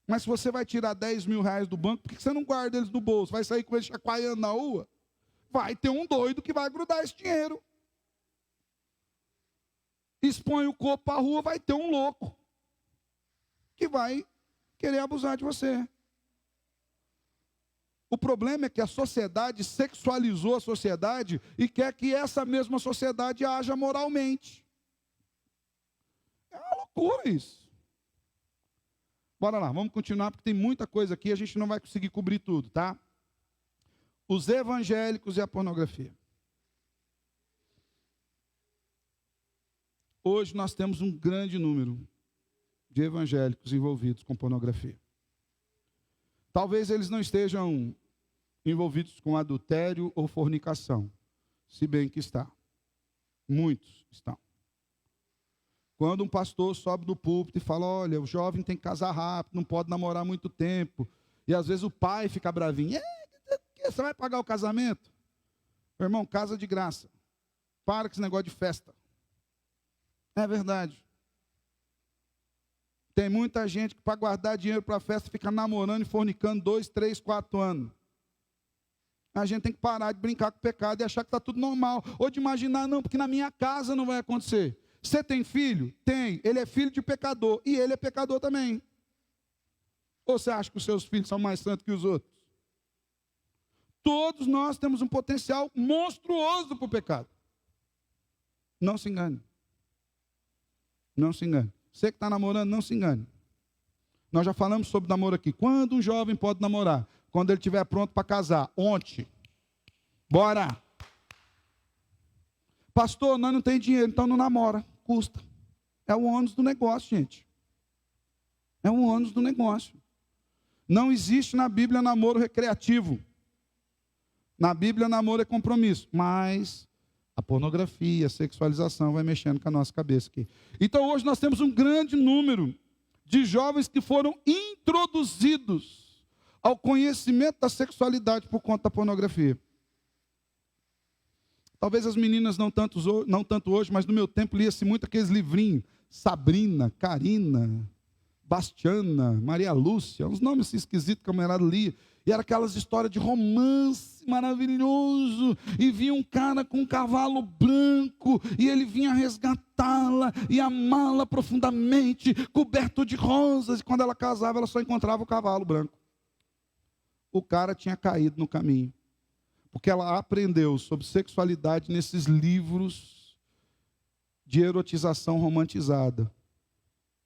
Mas se você vai tirar 10 mil reais do banco, por que você não guarda eles no bolso? Vai sair com eles chacoalhando na rua? Vai ter um doido que vai grudar esse dinheiro. Expõe o corpo para a rua, vai ter um louco que vai querer abusar de você. O problema é que a sociedade sexualizou a sociedade e quer que essa mesma sociedade haja moralmente. É uma loucura isso. Bora lá, vamos continuar, porque tem muita coisa aqui, a gente não vai conseguir cobrir tudo, tá? Os evangélicos e a pornografia. Hoje nós temos um grande número de evangélicos envolvidos com pornografia. Talvez eles não estejam envolvidos com adultério ou fornicação, se bem que está. Muitos estão. Quando um pastor sobe do púlpito e fala, olha, o jovem tem que casar rápido, não pode namorar muito tempo, e às vezes o pai fica bravinho, você vai pagar o casamento? Meu irmão, casa de graça. Para com esse negócio de festa. É verdade. Tem muita gente que para guardar dinheiro para a festa fica namorando e fornicando 2, 3, 4 anos. A gente tem que parar de brincar com o pecado e achar que está tudo normal. Ou de imaginar, não, porque na minha casa não vai acontecer. Você tem filho? Tem. Ele é filho de pecador. E ele é pecador também. Ou você acha que os seus filhos são mais santos que os outros? Todos nós temos um potencial monstruoso para o pecado. Não se engane. Não se engane. Você que está namorando, não se engane. Nós já falamos sobre namoro aqui. Quando um jovem pode namorar? Quando ele estiver pronto para casar. Ontem. Bora. Pastor, nós não temos dinheiro, então não namora. Custa. É o ônus do negócio, gente. É o ônus do negócio. Não existe na Bíblia namoro recreativo. Na Bíblia namoro é compromisso. Mas a pornografia, a sexualização vai mexendo com a nossa cabeça aqui. Então hoje nós temos um grande número de jovens que foram introduzidos ao conhecimento da sexualidade por conta da pornografia. Talvez as meninas não tanto hoje, mas no meu tempo lia-se muito aqueles livrinhos. Sabrina, Karina, Bastiana, Maria Lúcia, uns nomes assim esquisitos que a mulherada lia. E era aquelas histórias de romance maravilhoso. E vinha um cara com um cavalo branco. E ele vinha resgatá-la e amá-la profundamente, coberto de rosas. E quando ela casava, ela só encontrava o cavalo branco. O cara tinha caído no caminho. Porque ela aprendeu sobre sexualidade nesses livros de erotização romantizada.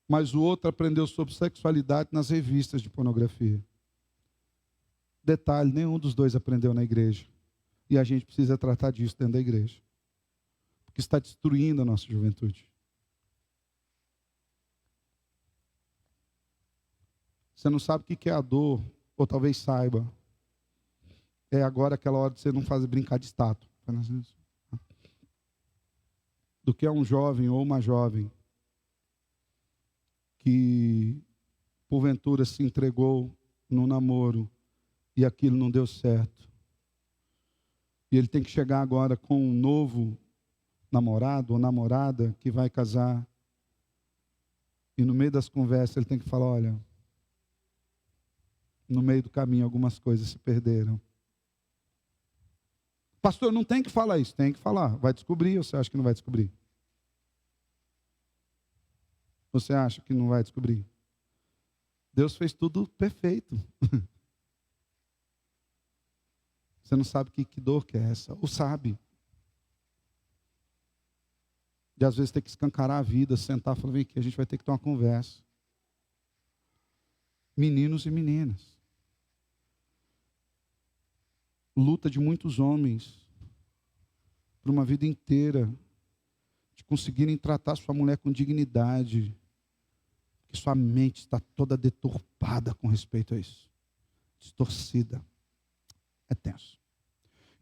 Mas o outro aprendeu sobre sexualidade nas revistas de pornografia. Detalhe, nenhum dos dois aprendeu na igreja. E a gente precisa tratar disso dentro da igreja. Porque está destruindo a nossa juventude. Você não sabe o que é a dor, ou talvez saiba. É agora aquela hora de você não fazer brincar de estátua. do que a um jovem ou uma jovem que, porventura, se entregou no namoro e aquilo não deu certo. E ele tem que chegar agora com um novo namorado ou namorada que vai casar. E no meio das conversas ele tem que falar, olha, no meio do caminho algumas coisas se perderam. Pastor, não tem que falar isso. Tem que falar. Vai descobrir ou você acha que não vai descobrir? Você acha que não vai descobrir? Deus fez tudo perfeito. Você não sabe que dor que é essa. Ou sabe. E às vezes tem que escancarar a vida, sentar e falar, vem aqui, a gente vai ter que ter uma conversa. Meninos e meninas. Luta de muitos homens por uma vida inteira de conseguirem tratar sua mulher com dignidade, que sua mente está toda deturpada com respeito a isso, distorcida. É tenso.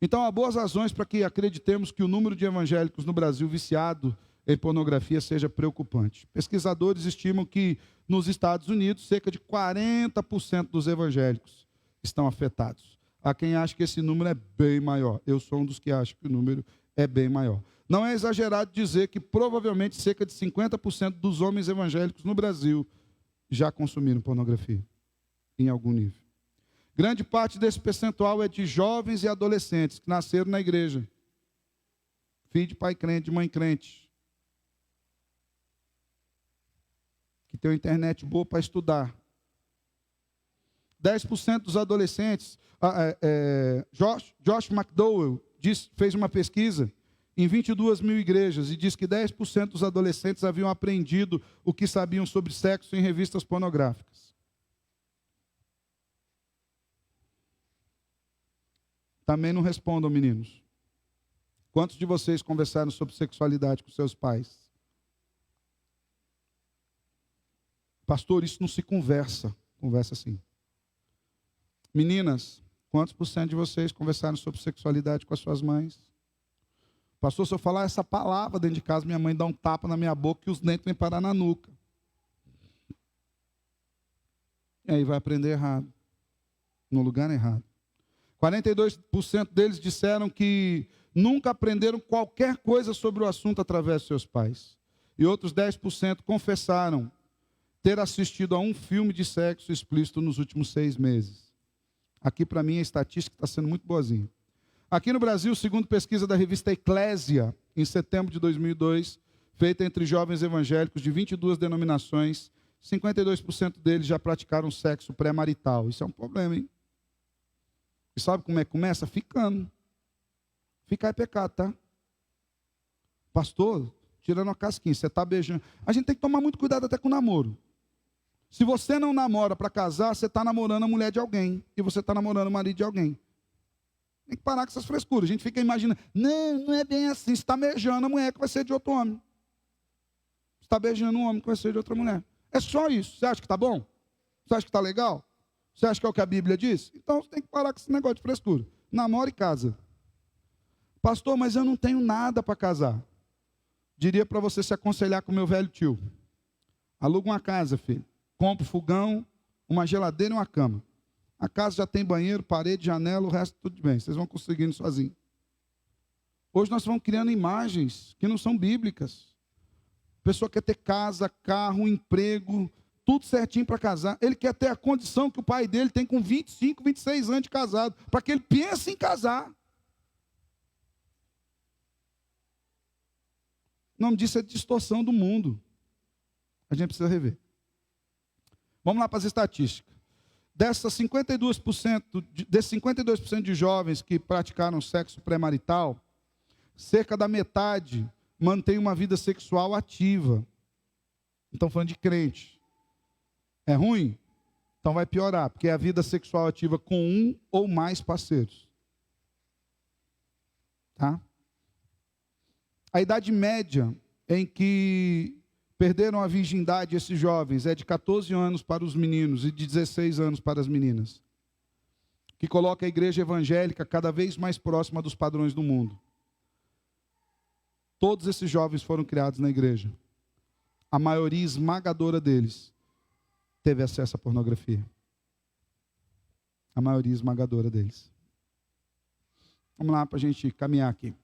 Então há boas razões para que acreditemos que o número de evangélicos no Brasil viciado em pornografia seja preocupante. Pesquisadores estimam que nos Estados Unidos cerca de 40% dos evangélicos estão afetados. Há quem acha que esse número é bem maior. Eu sou um dos que acha que o número é bem maior. Não é exagerado dizer que provavelmente cerca de 50% dos homens evangélicos no Brasil já consumiram pornografia, em algum nível. Grande parte desse percentual é de jovens e adolescentes que nasceram na igreja. Filho de pai crente, de mãe crente. Que tem uma internet boa para estudar. 10% dos adolescentes, Josh McDowell fez uma pesquisa em 22 mil igrejas e diz que 10% dos adolescentes haviam aprendido o que sabiam sobre sexo em revistas pornográficas. Também não respondam, meninos. Quantos de vocês conversaram sobre sexualidade com seus pais? Pastor, isso não se conversa. Conversa sim. Meninas, quantos por cento de vocês conversaram sobre sexualidade com as suas mães? Pastor, se eu falar essa palavra dentro de casa, minha mãe dá um tapa na minha boca e os dentes vêm parar na nuca. E aí vai aprender errado. No lugar errado. 42% deles disseram que nunca aprenderam qualquer coisa sobre o assunto através de seus pais. E outros 10% confessaram ter assistido a um filme de sexo explícito nos últimos 6 meses. Aqui, para mim, a estatística está sendo muito boazinha. Aqui no Brasil, segundo pesquisa da revista Eclésia, em setembro de 2002, feita entre jovens evangélicos de 22 denominações, 52% deles já praticaram sexo pré-marital. Isso é um problema, hein? E sabe como é que começa? Ficando. Ficar é pecado, tá? Pastor, tirando a casquinha, você está beijando. A gente tem que tomar muito cuidado até com o namoro. Se você não namora para casar, você está namorando a mulher de alguém. E você está namorando o marido de alguém. Tem que parar com essas frescuras. A gente fica imaginando, não é bem assim. Você está beijando a mulher que vai ser de outro homem. Você está beijando um homem que vai ser de outra mulher. É só isso. Você acha que está bom? Você acha que está legal? Você acha que é o que a Bíblia diz? Então você tem que parar com esse negócio de frescura. Namora e casa. Pastor, mas eu não tenho nada para casar. Diria para você se aconselhar com o meu velho tio. Aluga uma casa, filho. Compra um fogão, uma geladeira e uma cama. A casa já tem banheiro, parede, janela, o resto tudo bem. Vocês vão conseguindo sozinho. Hoje nós vamos criando imagens que não são bíblicas. A pessoa quer ter casa, carro, emprego, tudo certinho para casar. Ele quer ter a condição que o pai dele tem com 25, 26 anos de casado, para que ele pense em casar. O nome disso é distorção do mundo. A gente precisa rever. Vamos lá para as estatísticas. Desses 52% de jovens que praticaram sexo pré-marital, cerca da metade mantém uma vida sexual ativa. Então, falando de crente. É ruim? Então vai piorar, porque é a vida sexual ativa com um ou mais parceiros. Tá? A idade média em que perderam a virgindade esses jovens é de 14 anos para os meninos e de 16 anos para as meninas, que coloca a igreja evangélica cada vez mais próxima dos padrões do mundo. todos esses jovens foram criados na igreja. A maioria esmagadora deles teve acesso à pornografia. A maioria esmagadora deles. Vamos lá para a gente caminhar aqui.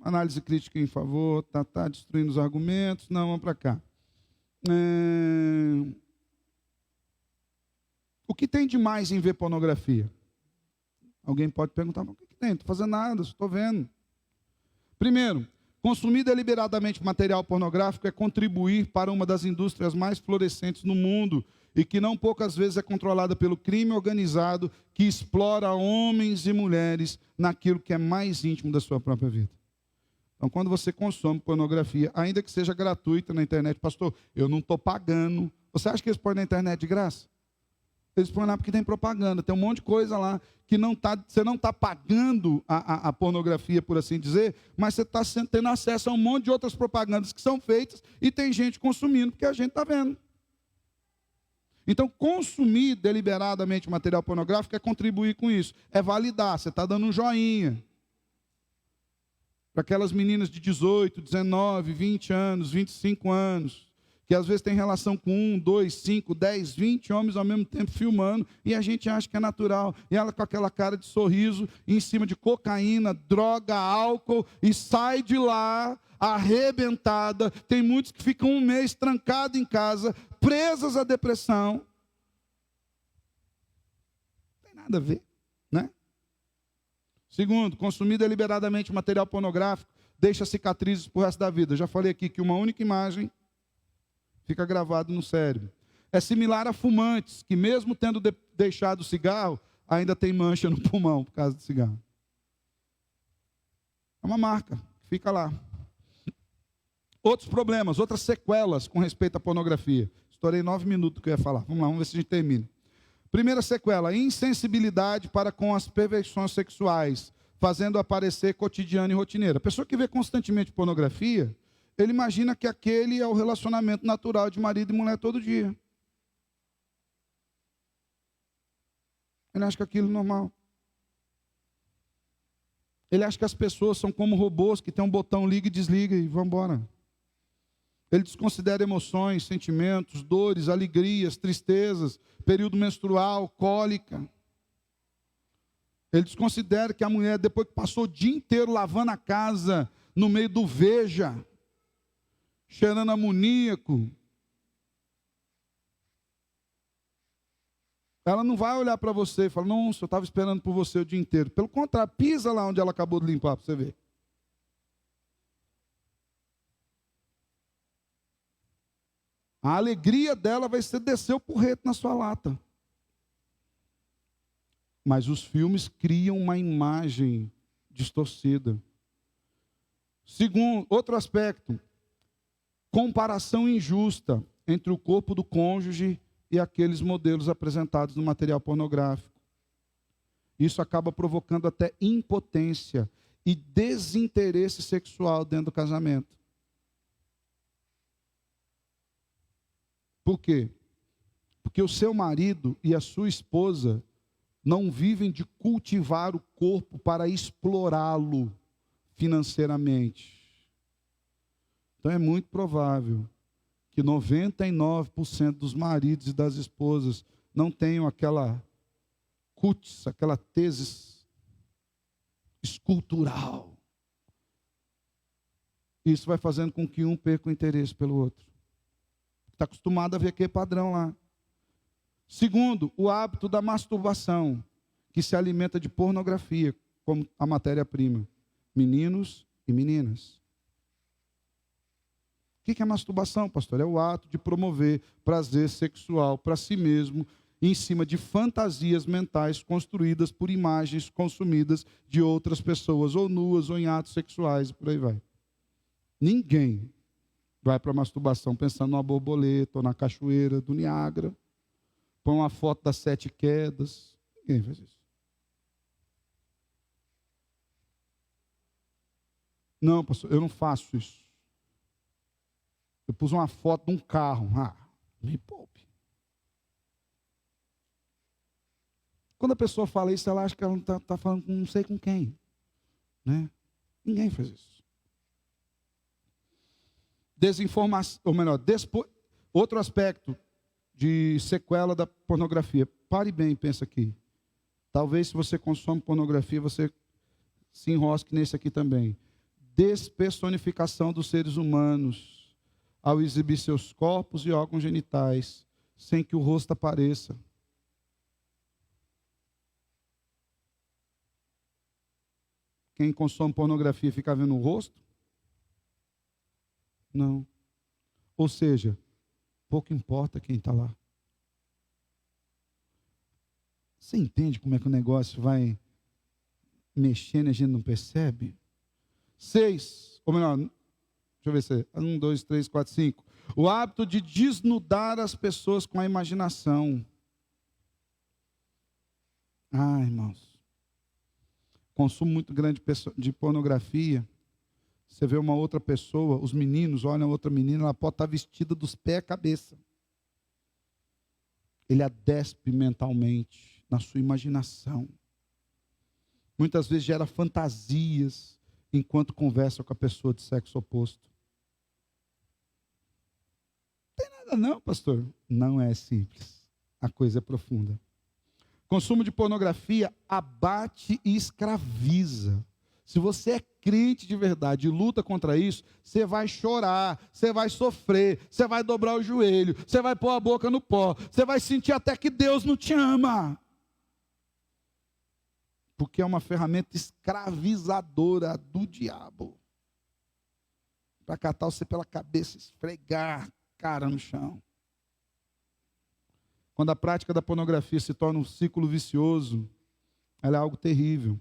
Análise crítica em favor, tá destruindo os argumentos. Não, vamos para cá. O que tem de mais em ver pornografia? Alguém pode perguntar, mas o que tem? Não estou fazendo nada, estou vendo. Primeiro, consumir deliberadamente material pornográfico é contribuir para uma das indústrias mais florescentes no mundo e que não poucas vezes é controlada pelo crime organizado que explora homens e mulheres naquilo que é mais íntimo da sua própria vida. Então, quando você consome pornografia, ainda que seja gratuita na internet, pastor, eu não estou pagando. Você acha que eles põem na internet de graça? Eles põem lá porque tem propaganda, tem um monte de coisa lá que você não está pagando a pornografia, por assim dizer, mas você está tendo acesso a um monte de outras propagandas que são feitas e tem gente consumindo porque a gente está vendo. Então, consumir deliberadamente material pornográfico é contribuir com isso, é validar, você está dando um joinha. Para aquelas meninas de 18, 19, 20 anos, 25 anos, que às vezes tem relação com 1, 2, 5, 10, 20 homens ao mesmo tempo filmando, e a gente acha que é natural, e ela com aquela cara de sorriso, em cima de cocaína, droga, álcool, e sai de lá arrebentada. Tem muitos que ficam um mês trancados em casa, presas à depressão. Não tem nada a ver, né? Segundo, consumir deliberadamente material pornográfico deixa cicatrizes para o resto da vida. Eu já falei aqui que uma única imagem fica gravado no cérebro. É similar a fumantes, que mesmo tendo deixado o cigarro, ainda tem mancha no pulmão por causa do cigarro. É uma marca, fica lá. Outros problemas, outras sequelas com respeito à pornografia. Estourei 9 minutos do que eu ia falar. Vamos lá, vamos ver se a gente termina. Primeira sequela, insensibilidade para com as perversões sexuais, fazendo aparecer cotidiano e rotineiro. A pessoa que vê constantemente pornografia, ele imagina que aquele é o relacionamento natural de marido e mulher todo dia. Ele acha que aquilo é normal. Ele acha que as pessoas são como robôs que tem um botão liga e desliga e vão embora. Ele desconsidera emoções, sentimentos, dores, alegrias, tristezas, período menstrual, cólica. Ele desconsidera que a mulher, depois que passou o dia inteiro lavando a casa, no meio do Veja, cheirando amoníaco, ela não vai olhar para você e falar, nossa, eu estava esperando por você o dia inteiro. Pelo contrário, pisa lá onde ela acabou de limpar para você ver. A alegria dela vai ser descer o porrete na sua lata. Mas os filmes criam uma imagem distorcida. Segundo, outro aspecto, comparação injusta entre o corpo do cônjuge e aqueles modelos apresentados no material pornográfico. Isso acaba provocando até impotência e desinteresse sexual dentro do casamento. Por quê? Porque o seu marido e a sua esposa não vivem de cultivar o corpo para explorá-lo financeiramente. Então é muito provável que 99% dos maridos e das esposas não tenham aquela cutis, aquela tese escultural. Isso vai fazendo com que um perca o interesse pelo outro. Está acostumado a ver aquele padrão lá. Segundo, o hábito da masturbação, que se alimenta de pornografia, como a matéria-prima. Meninos e meninas. O que é masturbação, pastor? É o ato de promover prazer sexual para si mesmo, em cima de fantasias mentais construídas por imagens consumidas de outras pessoas, ou nuas, ou em atos sexuais, e por aí vai. Ninguém vai para a masturbação pensando numa borboleta, ou na cachoeira do Niágara, põe uma foto das 7 quedas. Ninguém faz isso. Não, pastor, eu não faço isso. Eu pus uma foto de um carro. Me poupe. Quando a pessoa fala isso, ela acha que ela não está falando com não sei com quem. Né? Ninguém faz isso. Desinformação, ou melhor, outro aspecto de sequela da pornografia. Pare bem e pensa aqui. Talvez se você consome pornografia, você se enrosque nesse aqui também. Despersonificação dos seres humanos ao exibir seus corpos e órgãos genitais sem que o rosto apareça. Quem consome pornografia fica vendo o rosto? Não. Ou seja, pouco importa quem está lá. Você entende como é que o negócio vai mexendo e a gente não percebe? 6, ou melhor, deixa eu ver se é 1, 2, 3, 4, 5. O hábito de desnudar as pessoas com a imaginação. Ah, irmãos. Consumo muito grande de pornografia. Você vê uma outra pessoa, os meninos olham a outra menina, ela pode estar vestida dos pés à cabeça. Ele a despe mentalmente, na sua imaginação. Muitas vezes gera fantasias enquanto conversa com a pessoa de sexo oposto. Não tem nada não, pastor. Não é simples. A coisa é profunda. Consumo de pornografia abate e escraviza. Se você é crente de verdade e luta contra isso, você vai chorar, você vai sofrer, você vai dobrar o joelho, você vai pôr a boca no pó, você vai sentir até que Deus não te ama. Porque é uma ferramenta escravizadora do diabo. Para catar você pela cabeça, esfregar a cara no chão. Quando a prática da pornografia se torna um ciclo vicioso, ela é algo terrível.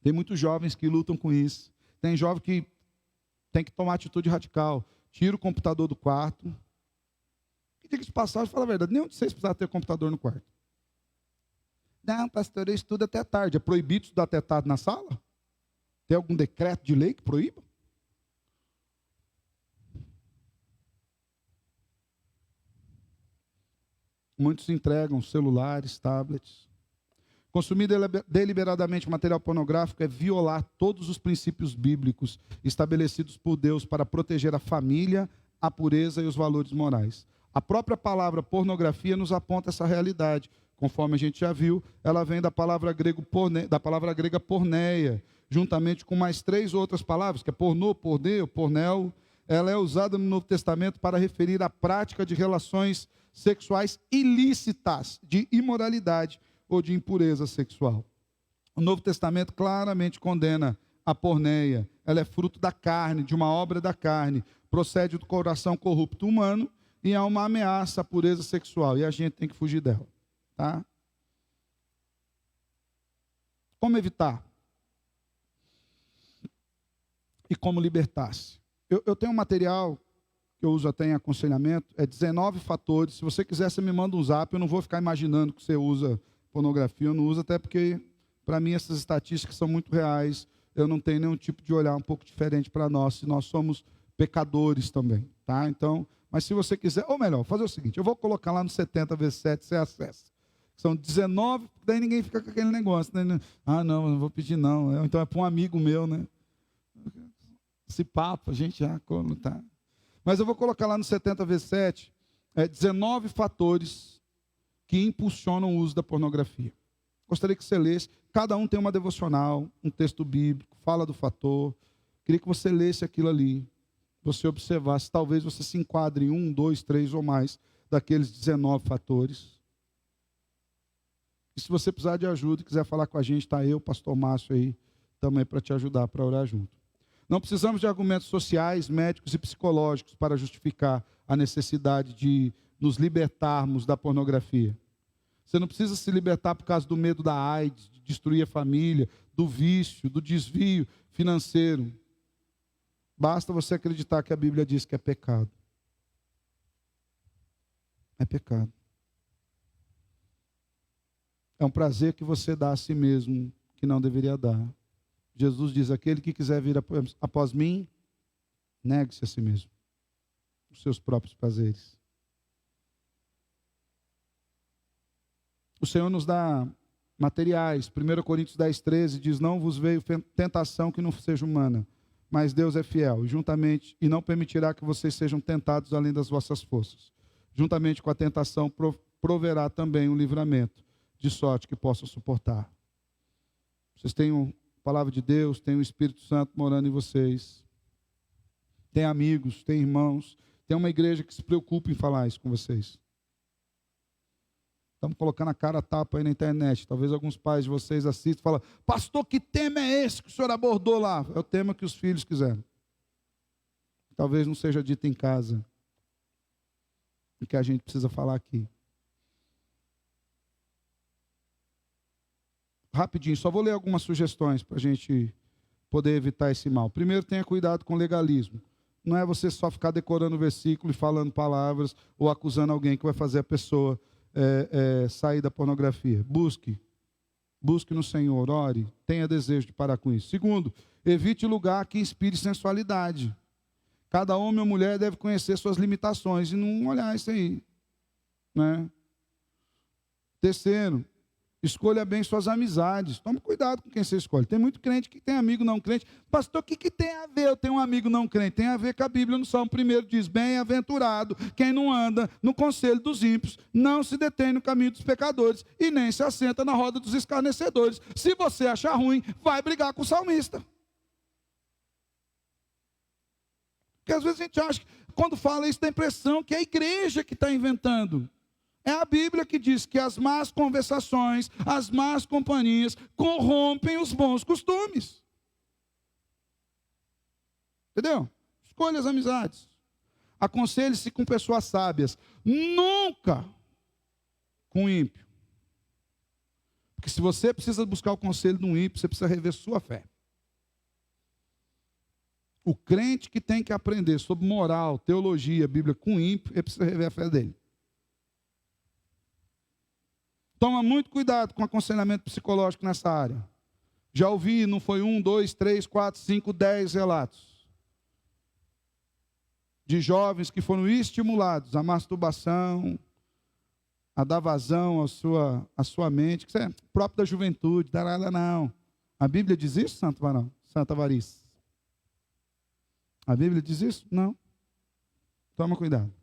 Tem muitos jovens que lutam com isso. Tem jovem que tem que tomar atitude radical. Tira o computador do quarto. E diga de passagem, fala a verdade, nenhum de vocês precisava ter computador no quarto. Não, pastor, eu estudo até tarde. É proibido estudar até tarde na sala? Tem algum decreto de lei que proíba? Muitos entregam celulares, tablets. Consumir deliberadamente material pornográfico é violar todos os princípios bíblicos estabelecidos por Deus para proteger a família, a pureza e os valores morais. A própria palavra pornografia nos aponta essa realidade. Conforme a gente já viu, ela vem da palavra grega porneia, juntamente com mais 3 outras palavras, que é pornô, porneu, pornel. Ela é usada no Novo Testamento para referir à prática de relações sexuais ilícitas, de imoralidade ou de impureza sexual. O Novo Testamento claramente condena a porneia. Ela é fruto da carne, de uma obra da carne, procede do coração corrupto humano e é uma ameaça à pureza sexual, e a gente tem que fugir dela. Tá? Como evitar? E como libertar-se? Eu tenho um material que eu uso até em aconselhamento, é 19 fatores. Se você quiser, você me manda um zap, eu não vou ficar imaginando que você usa pornografia, eu não uso, até porque, para mim, essas estatísticas são muito reais. Eu não tenho nenhum tipo de olhar um pouco diferente para nós, e nós somos pecadores também. Tá? Então, mas se você quiser, ou melhor, fazer o seguinte, eu vou colocar lá no 70 vezes 7, você acessa. São 19, daí ninguém fica com aquele negócio. Né? Ah, não vou pedir não. Então é para um amigo meu, né? Esse papo, a gente já tá. Mas eu vou colocar lá no 70 vezes 7, 19 fatores que impulsionam o uso da pornografia. Gostaria que você lesse. Cada um tem uma devocional, um texto bíblico, fala do fator. Queria que você lesse aquilo ali. Você observasse, talvez você se enquadre em 1, 2, 3 ou mais daqueles 19 fatores. E se você precisar de ajuda e quiser falar com a gente, está eu, pastor Márcio aí, também para te ajudar, para orar junto. Não precisamos de argumentos sociais, médicos e psicológicos para justificar a necessidade de nos libertarmos da pornografia. Você não precisa se libertar por causa do medo da AIDS, de destruir a família, do vício, do desvio financeiro. Basta você acreditar que a Bíblia diz que é pecado. É pecado. É um prazer que você dá a si mesmo que não deveria dar. Jesus diz, aquele que quiser vir após mim, negue-se a si mesmo. Os seus próprios prazeres. O Senhor nos dá materiais. 1 Coríntios 10:13 diz: não vos veio tentação que não seja humana, mas Deus é fiel, e não permitirá que vocês sejam tentados além das vossas forças. Juntamente com a tentação proverá também um livramento, de sorte que possam suportar. Vocês têm a palavra de Deus, têm o Espírito Santo morando em vocês, têm amigos, têm irmãos, tem uma igreja que se preocupa em falar isso com vocês. Estamos colocando a cara a tapa aí na internet. Talvez alguns pais de vocês assistam e falam: pastor, que tema é esse que o senhor abordou lá? É o tema que os filhos quiseram. Talvez não seja dito em casa. E que a gente precisa falar aqui. Rapidinho, só vou ler algumas sugestões para a gente poder evitar esse mal. Primeiro, tenha cuidado com o legalismo. Não é você só ficar decorando o versículo e falando palavras ou acusando alguém que vai fazer a pessoa sair da pornografia. Busque no Senhor, ore, tenha desejo de parar com isso. Segundo, evite lugar que inspire sensualidade. Cada homem ou mulher deve conhecer suas limitações e não olhar isso aí, né? Terceiro, escolha bem suas amizades. Tome cuidado com quem você escolhe. Tem muito crente que tem amigo não crente. Pastor, o que tem a ver eu tenho um amigo não crente? Tem a ver com a Bíblia no Salmo 1 diz: bem-aventurado quem não anda no conselho dos ímpios, não se detém no caminho dos pecadores e nem se assenta na roda dos escarnecedores. Se você achar ruim, vai brigar com o salmista. Porque às vezes a gente acha que quando fala isso dá a impressão que é a igreja que está inventando. É a Bíblia que diz que as más conversações, as más companhias corrompem os bons costumes. Entendeu? Escolha as amizades. Aconselhe-se com pessoas sábias. Nunca com ímpio. Porque se você precisa buscar o conselho de um ímpio, você precisa rever sua fé. O crente que tem que aprender sobre moral, teologia, Bíblia com ímpio, ele precisa rever a fé dele. Toma muito cuidado com o aconselhamento psicológico nessa área. Já ouvi, não foi 1, 2, 3, 4, 5, 10 relatos de jovens que foram estimulados à masturbação, a dar vazão à sua mente, que isso é próprio da juventude, não. A Bíblia diz isso, Santo Varão? Santa Varice? A Bíblia diz isso? Não. Toma cuidado.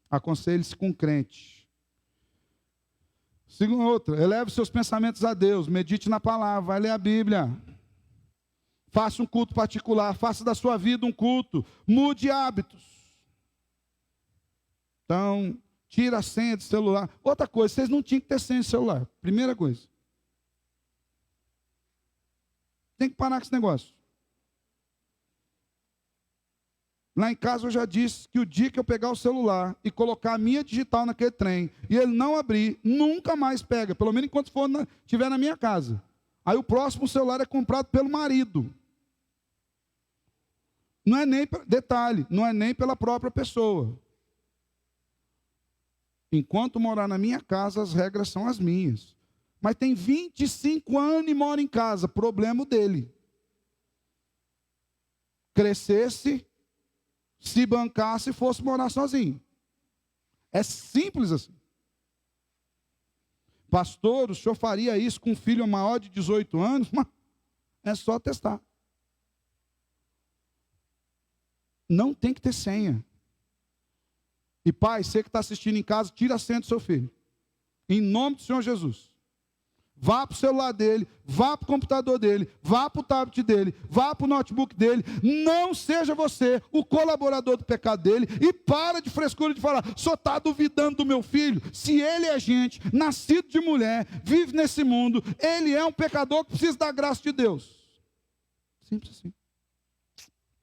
Aconselhe-se com crente. Segundo outra, eleve seus pensamentos a Deus, medite na palavra, vai ler a Bíblia. Faça um culto particular, faça da sua vida um culto, mude hábitos. Então, tira a senha do celular. Outra coisa, vocês não tinham que ter senha de celular. Primeira coisa. Tem que parar com esse negócio. Lá em casa eu já disse que o dia que eu pegar o celular e colocar a minha digital naquele trem e ele não abrir, nunca mais pega, pelo menos enquanto estiver na minha casa. Aí o próximo celular é comprado pelo marido. Não é nem, detalhe, não é nem pela própria pessoa. Enquanto morar na minha casa, as regras são as minhas. Mas tem 25 anos e mora em casa, problema dele. Crescesse, se bancasse, fosse morar sozinho. É simples assim. Pastor, o senhor faria isso com um filho maior de 18 anos? Mas é só testar. Não tem que ter senha. E pai, você que está assistindo em casa, tira a senha do seu filho. Em nome do Senhor Jesus. Vá para o celular dele, vá para o computador dele, vá para o tablet dele, vá para o notebook dele. Não seja você o colaborador do pecado dele e para de frescura de falar: só está duvidando do meu filho. Se ele é gente, nascido de mulher, vive nesse mundo, ele é um pecador que precisa da graça de Deus. Simples assim.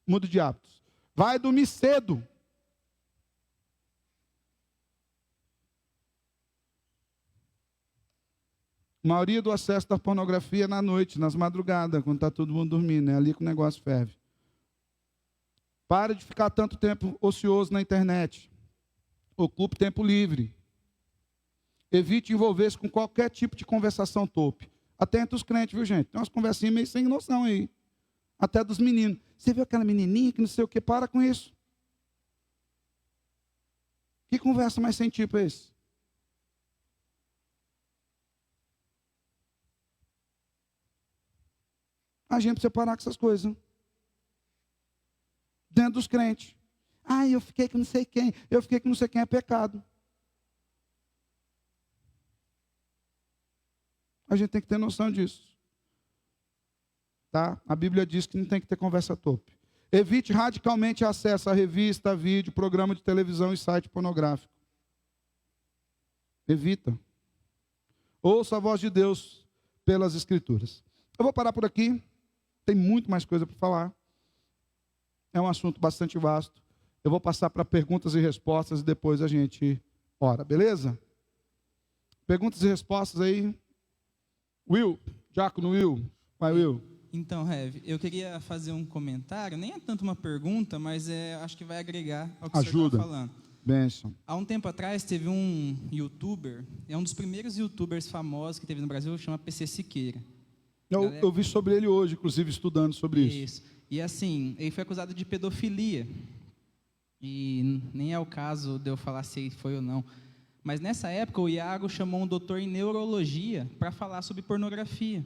Muda de hábitos. Vai dormir cedo. A maioria do acesso da pornografia é na noite, nas madrugadas, quando está todo mundo dormindo, é ali que o negócio ferve. Pare de ficar tanto tempo ocioso na internet. Ocupe tempo livre. Evite envolver-se com qualquer tipo de conversação torpe. Até entre os crentes, viu, gente? Tem umas conversinhas meio sem noção aí. Até dos meninos. Você viu aquela menininha que não sei o que? Para com isso. Que conversa mais sem tipo é esse? A gente precisa parar com essas coisas. Dentro dos crentes. Eu fiquei com não sei quem. Eu fiquei com não sei quem, é pecado. A gente tem que ter noção disso. Tá? A Bíblia diz que não tem que ter conversa torpe. Evite radicalmente acesso a revista, vídeo, programa de televisão e site pornográfico. Evita. Ouça a voz de Deus pelas Escrituras. Eu vou parar por aqui. Tem muito mais coisa para falar. É um assunto bastante vasto. Eu vou passar para perguntas e respostas e depois a gente ora, beleza? Perguntas e respostas aí. Will, Diácono Will. Vai, Will. Então, Rev, eu queria fazer um comentário, nem é tanto uma pergunta, mas acho que vai agregar ao que o senhor está falando. Bênção. Há um tempo atrás teve um youtuber, é um dos primeiros youtubers famosos que teve no Brasil, chama PC Siqueira. Eu vi sobre ele hoje, inclusive estudando sobre isso. E assim, ele foi acusado de pedofilia. E nem é o caso de eu falar se foi ou não. Mas nessa época o Iago chamou um doutor em neurologia para falar sobre pornografia.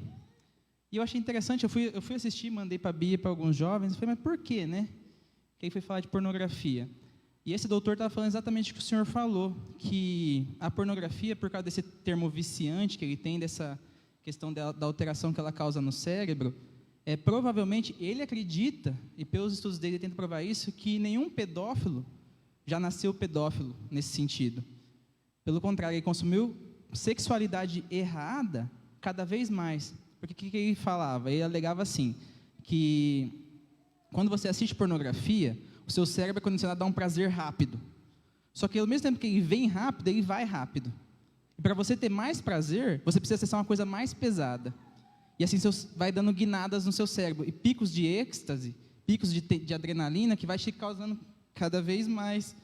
E eu achei interessante, eu fui assistir, mandei para a Bia, para alguns jovens, falei, mas por quê, né? Que aí foi falar de pornografia. E esse doutor estava falando exatamente o que o senhor falou, que a pornografia, por causa desse termo viciante que ele tem, dessa questão da alteração que ela causa no cérebro, provavelmente ele acredita, e pelos estudos dele ele tenta provar isso, que nenhum pedófilo já nasceu pedófilo nesse sentido. Pelo contrário, ele consumiu sexualidade errada cada vez mais. Porque o que ele falava? Ele alegava assim, que quando você assiste pornografia, o seu cérebro é condicionado a dar um prazer rápido. Só que ao mesmo tempo que ele vem rápido, ele vai rápido. E para você ter mais prazer, você precisa acessar uma coisa mais pesada. E assim você vai dando guinadas no seu cérebro. E picos de êxtase, picos de adrenalina, que vai te causando cada vez mais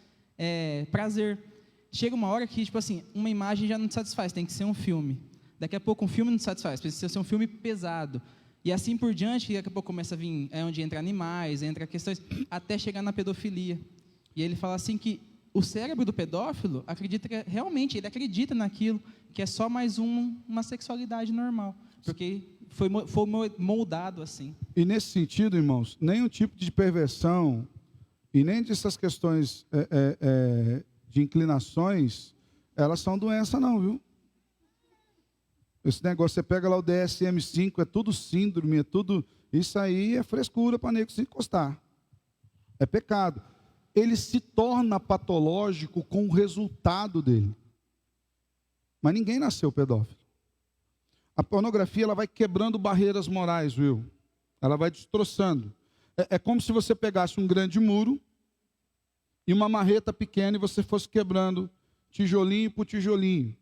prazer. Chega uma hora que, tipo assim, uma imagem já não te satisfaz, tem que ser um filme. Daqui a pouco um filme não te satisfaz, precisa ser um filme pesado. E assim por diante, daqui a pouco começa a vir, onde entra animais, entra questões, até chegar na pedofilia. E ele fala assim que o cérebro do pedófilo acredita que realmente, ele acredita naquilo, que é só mais uma sexualidade normal. Porque foi moldado assim. E nesse sentido, irmãos, nenhum tipo de perversão e nem dessas questões de inclinações, elas são doença não, viu? Esse negócio, você pega lá o DSM-5, é tudo síndrome, é tudo... Isso aí é frescura para nego se encostar. É pecado. Ele se torna patológico com o resultado dele. Mas ninguém nasceu pedófilo. A pornografia, ela vai quebrando barreiras morais, viu? Ela vai destroçando. É como se você pegasse um grande muro e uma marreta pequena e você fosse quebrando tijolinho por tijolinho.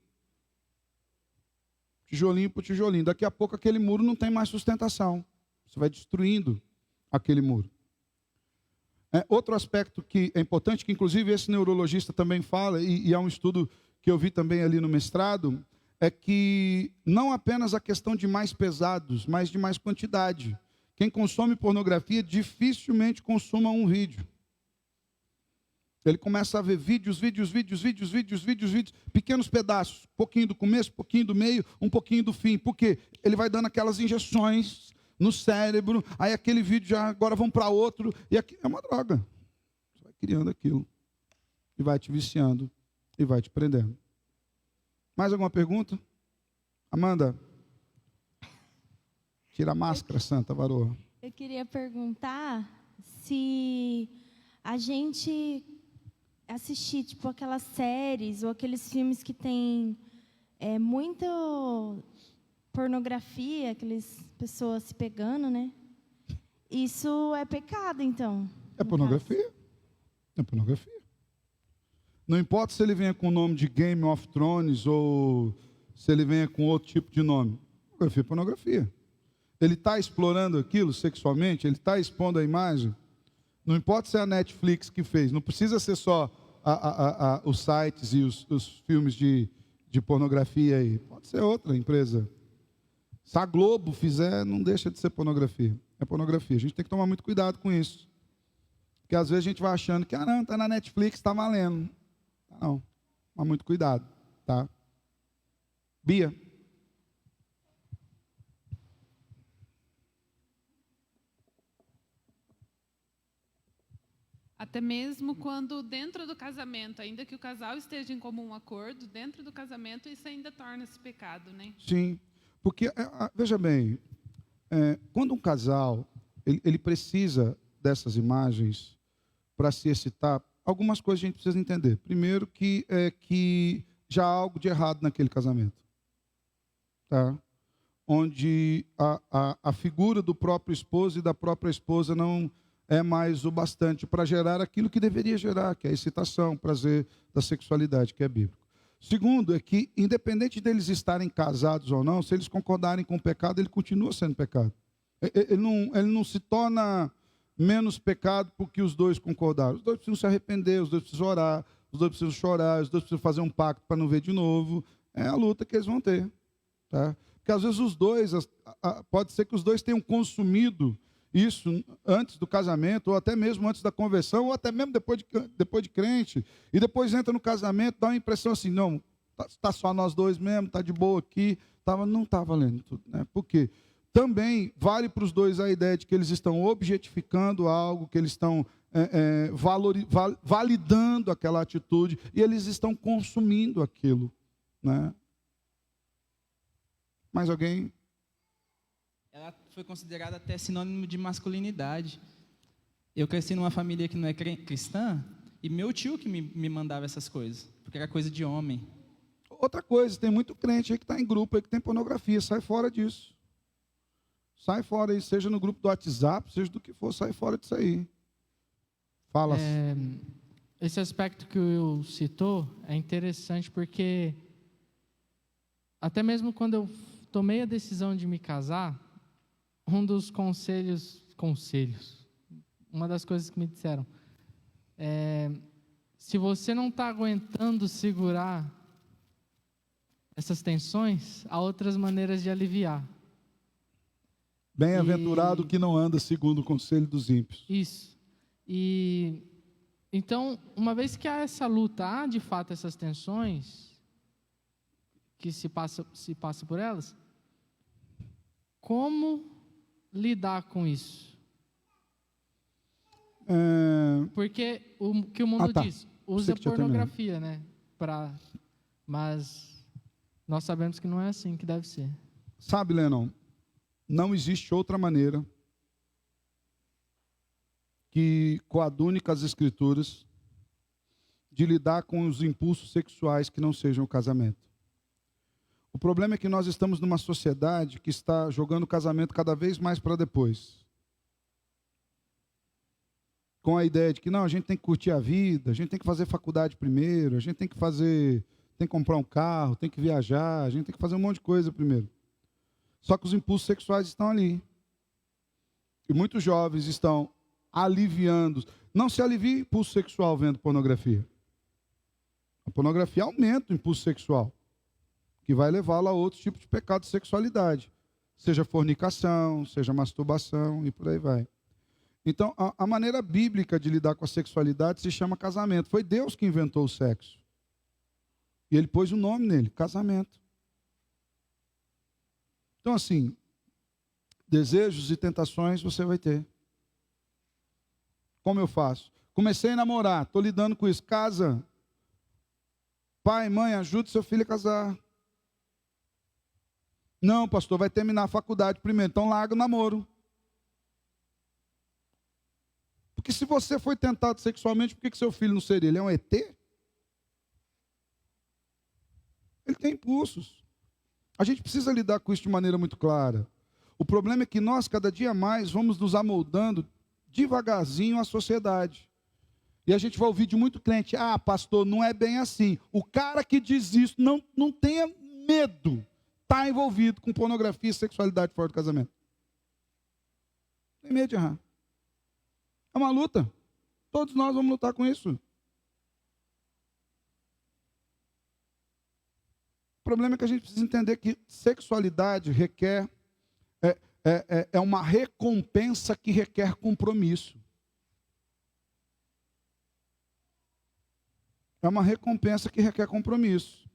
Tijolinho por tijolinho. Daqui a pouco aquele muro não tem mais sustentação. Você vai destruindo aquele muro. Outro aspecto que é importante, que inclusive esse neurologista também fala, e há um estudo que eu vi também ali no mestrado, é que não apenas a questão de mais pesados, mas de mais quantidade. Quem consome pornografia dificilmente consuma um vídeo. Ele começa a ver vídeos, pequenos pedaços, um pouquinho do começo, um pouquinho do meio, um pouquinho do fim. Por quê? Ele vai dando aquelas injeções no cérebro, aí aquele vídeo já agora vão para outro, e aqui é uma droga. Você vai criando aquilo, e vai te viciando, e vai te prendendo. Mais alguma pergunta? Amanda? Tira a máscara, Santa Varoa. Eu queria perguntar se a gente assistir, tipo, aquelas séries ou aqueles filmes que tem muita pornografia, aquelas pessoas se pegando, né? Isso é pecado, então? É pornografia. É pornografia. Não importa se ele venha com o nome de Game of Thrones ou se ele venha com outro tipo de nome. Pornografia é pornografia. Ele está explorando aquilo sexualmente, ele está expondo a imagem. Não importa se é a Netflix que fez, não precisa ser só os sites e os filmes de pornografia aí. Pode ser outra empresa. Se a Globo fizer, não deixa de ser pornografia. É pornografia. A gente tem que tomar muito cuidado com isso. Porque às vezes a gente vai achando que, não, está na Netflix, está valendo. Não, mas muito cuidado, tá? Bia. Até mesmo quando dentro do casamento, ainda que o casal esteja em comum acordo, dentro do casamento isso ainda torna-se pecado, né? Sim, porque, veja bem, quando um casal, ele precisa dessas imagens para se excitar, algumas coisas a gente precisa entender. Primeiro, que já há algo de errado naquele casamento. Tá? Onde a figura do próprio esposo e da própria esposa não é mais o bastante para gerar aquilo que deveria gerar, que é a excitação, o prazer da sexualidade, que é bíblico. Segundo, é que, independente deles estarem casados ou não, se eles concordarem com o pecado, ele continua sendo pecado. Ele não se torna menos pecado porque os dois concordaram. Os dois precisam se arrepender, os dois precisam orar, os dois precisam chorar, os dois precisam fazer um pacto para não ver de novo. É a luta que eles vão ter. Tá? Porque às vezes os dois, pode ser que os dois tenham consumido isso antes do casamento, ou até mesmo antes da conversão, ou até mesmo depois de crente, e depois entra no casamento, dá uma impressão assim, não, tá só nós dois mesmo, tá de boa aqui, não está valendo tudo. Né? Por quê? Também vale para os dois a ideia de que eles estão objetificando algo, que eles estão validando aquela atitude, e eles estão consumindo aquilo. Né? Mais alguém? Ela foi considerada até sinônimo de masculinidade. Eu cresci numa família que não é cristã, e meu tio que me mandava essas coisas, porque era coisa de homem. Outra coisa, tem muito crente aí que está em grupo, aí que tem pornografia, sai fora disso. Sai fora aí, seja no grupo do WhatsApp, seja do que for, sai fora disso aí. Fala. Esse aspecto que o Will citou é interessante porque até mesmo quando eu tomei a decisão de me casar, um dos conselhos, uma das coisas que me disseram, se você não está aguentando segurar essas tensões, há outras maneiras de aliviar. Bem-aventurado que não anda segundo o conselho dos ímpios. Isso. E então, uma vez que há essa luta, há de fato essas tensões que se passa por elas, como lidar com isso? Porque o que o mundo diz, usa pornografia, né? Mas nós sabemos que não é assim que deve ser. Sabe, Lennon, não existe outra maneira que coadune com as Escrituras de lidar com os impulsos sexuais que não sejam o casamento. O problema é que nós estamos numa sociedade que está jogando o casamento cada vez mais para depois. Com a ideia de que não, a gente tem que curtir a vida, a gente tem que fazer faculdade primeiro, a gente tem que comprar um carro, tem que viajar, a gente tem que fazer um monte de coisa primeiro. Só que os impulsos sexuais estão ali. E muitos jovens estão aliviando. Não se alivia impulso sexual vendo pornografia. A pornografia aumenta o impulso sexual, que vai levá-lo a outros tipos de pecado de sexualidade. Seja fornicação, seja masturbação e por aí vai. Então, a maneira bíblica de lidar com a sexualidade se chama casamento. Foi Deus que inventou o sexo. E Ele pôs o nome nele, casamento. Então, assim, desejos e tentações você vai ter. Como eu faço? Comecei a namorar, estou lidando com isso. Casa. Pai, mãe, ajude seu filho a casar. Não, pastor, vai terminar a faculdade primeiro, então larga o namoro. Porque se você foi tentado sexualmente, por que seu filho não seria? Ele é um ET? Ele tem impulsos. A gente precisa lidar com isso de maneira muito clara. O problema é que nós, cada dia mais, vamos nos amoldando devagarzinho à sociedade. E a gente vai ouvir de muito crente, pastor, não é bem assim. O cara que diz isso, não tenha medo, está envolvido com pornografia e sexualidade fora do casamento. Tem medo de errar. É uma luta. Todos nós vamos lutar com isso. O problema é que a gente precisa entender que sexualidade requer uma recompensa que requer compromisso. É uma recompensa que requer compromisso.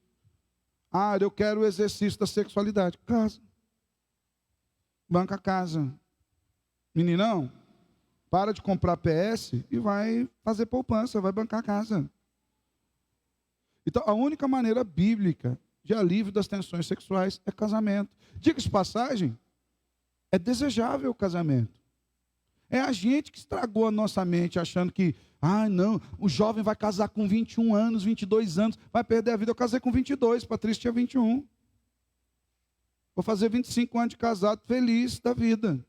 Eu quero o exercício da sexualidade. Casa. Banca a casa. Meninão, Para de comprar PS e vai fazer poupança, vai bancar a casa. Então, a única maneira bíblica de alívio das tensões sexuais é casamento. Diga-se de passagem, é desejável o casamento. É a gente que estragou a nossa mente achando que, não, o jovem vai casar com 21 anos, 22 anos, vai perder a vida. Eu casei com 22, Patrícia tinha 21. Vou fazer 25 anos de casado, feliz da vida.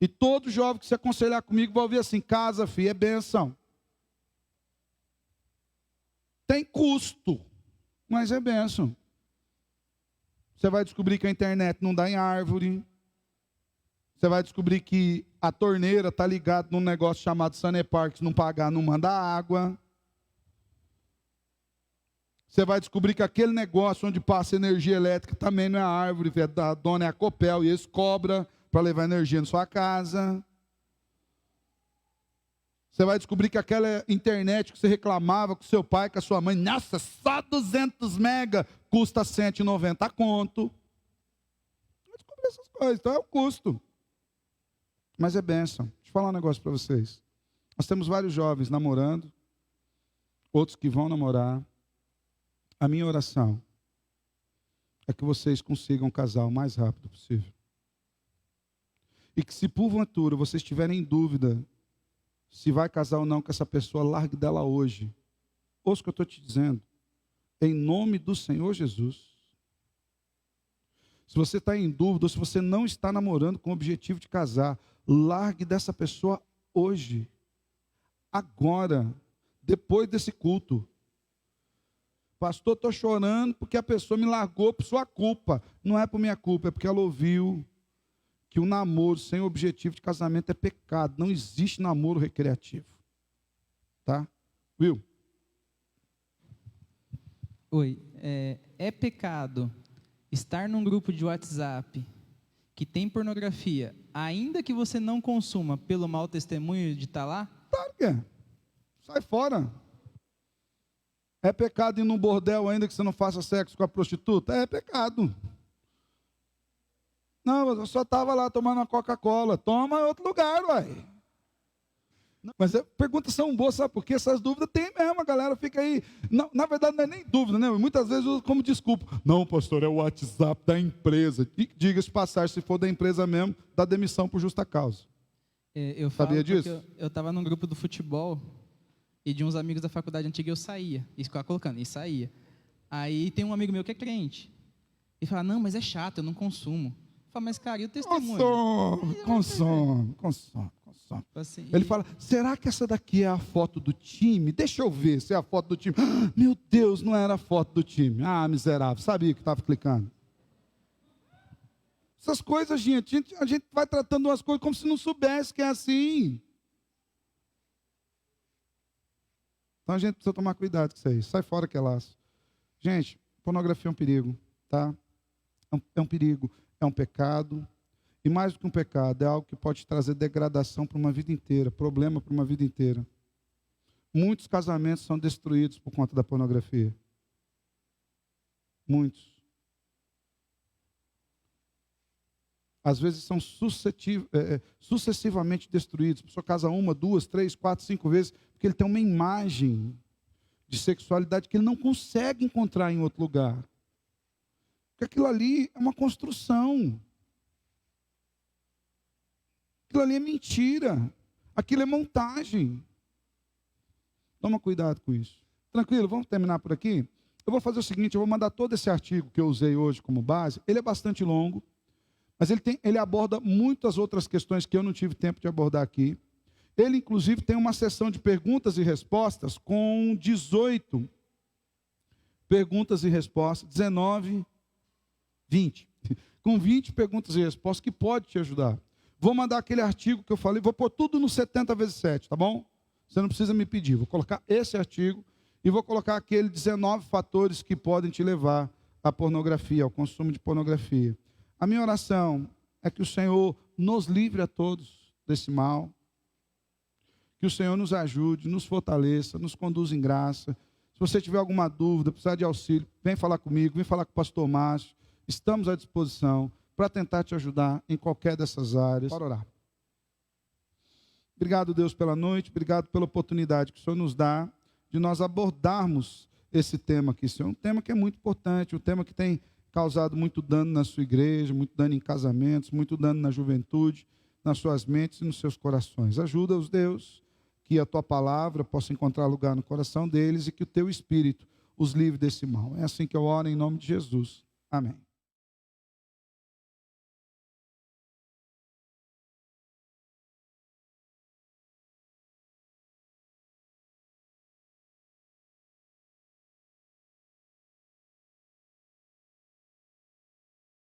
E todo jovem que se aconselhar comigo vai ouvir assim: casa, filho, é bênção. Tem custo, mas é bênção. Você vai descobrir que a internet não dá em árvore. Você vai descobrir que a torneira está ligada num negócio chamado Sanepar, que se não pagar, não manda água. Você vai descobrir que aquele negócio onde passa energia elétrica também não é a árvore, a dona é a Copel, e eles cobram para levar energia na sua casa. Você vai descobrir que aquela internet que você reclamava com seu pai, com a sua mãe, nossa, só 200 mega custa 190 conto. Vai descobrir essas coisas, então é o custo. Mas é bênção. Deixa eu falar um negócio para vocês. Nós temos vários jovens namorando, outros que vão namorar. A minha oração é que vocês consigam casar o mais rápido possível. E que se porventura vocês estiverem em dúvida se vai casar ou não com essa pessoa, largue dela hoje. Ouça o que eu estou te dizendo. Em nome do Senhor Jesus. Se você está em dúvida, ou se você não está namorando com o objetivo de casar, largue dessa pessoa hoje. Agora. Depois desse culto. Pastor, estou chorando porque a pessoa me largou por sua culpa. Não é por minha culpa, é porque ela ouviu que o namoro sem objetivo de casamento é pecado. Não existe namoro recreativo. Tá? Will? Oi. É pecado estar num grupo de WhatsApp que tem pornografia, ainda que você não consuma pelo mau testemunho de estar lá? Claro que é. Sai fora. É pecado ir num bordel ainda que você não faça sexo com a prostituta? É pecado. Não, eu só estava lá tomando uma Coca-Cola. Toma em outro lugar, uai. Mas perguntas são boas, sabe por quê? Essas dúvidas tem mesmo, a galera fica aí. Não, na verdade, não é nem dúvida, né? Muitas vezes usa como desculpa. Não, pastor, é o WhatsApp da empresa. Diga-se passar, se for da empresa mesmo, dá demissão por justa causa. Eu Sabia disso? Eu estava num grupo do futebol e de uns amigos da faculdade antiga eu saía. E ficava colocando, e saía. Aí tem um amigo meu que é crente. E fala, não, mas é chato, eu não consumo. Eu falo, mas cara, e o testemunho? Consome. Assim, Ele fala, será que essa daqui é a foto do time? Deixa eu ver se é a foto do time. Meu Deus, não era a foto do time. Ah, miserável, sabia que estava clicando. Essas coisas, a gente vai tratando umas coisas como se não soubesse que é assim. Então a gente precisa tomar cuidado com isso aí. Sai fora que é laço. Gente, pornografia é um perigo, tá? É um perigo, é um pecado. E mais do que um pecado, é algo que pode trazer degradação para uma vida inteira, problema para uma vida inteira. Muitos casamentos são destruídos por conta da pornografia. Muitos. Às vezes são sucessivamente destruídos. A pessoa casa 1, 2, 3, 4, 5 vezes, porque ele tem uma imagem de sexualidade que ele não consegue encontrar em outro lugar. Porque aquilo ali é uma construção. Aquilo ali é mentira. Aquilo é montagem. Toma cuidado com isso. Tranquilo, vamos terminar por aqui? Eu vou fazer o seguinte, eu vou mandar todo esse artigo que eu usei hoje como base. Ele é bastante longo, mas ele aborda muitas outras questões que eu não tive tempo de abordar aqui. Ele, inclusive, tem uma sessão de perguntas e respostas com 18 perguntas e respostas, 19, 20. Com 20 perguntas e respostas que pode te ajudar. Vou mandar aquele artigo que eu falei, vou pôr tudo no 70 vezes 7, tá bom? Você não precisa me pedir, vou colocar esse artigo e vou colocar aquele 19 fatores que podem te levar à pornografia, ao consumo de pornografia. A minha oração é que o Senhor nos livre a todos desse mal, que o Senhor nos ajude, nos fortaleça, nos conduza em graça. Se você tiver alguma dúvida, precisar de auxílio, vem falar comigo, vem falar com o pastor Márcio, estamos à disposição para tentar te ajudar em qualquer dessas áreas. Para orar. Obrigado, Deus, pela noite, obrigado pela oportunidade que o Senhor nos dá de nós abordarmos esse tema aqui, Senhor. Um tema que é muito importante, um tema que tem causado muito dano na sua igreja, muito dano em casamentos, muito dano na juventude, nas suas mentes e nos seus corações. Ajuda-os, Deus, que a tua palavra possa encontrar lugar no coração deles e que o teu Espírito os livre desse mal. É assim que eu oro em nome de Jesus. Amém.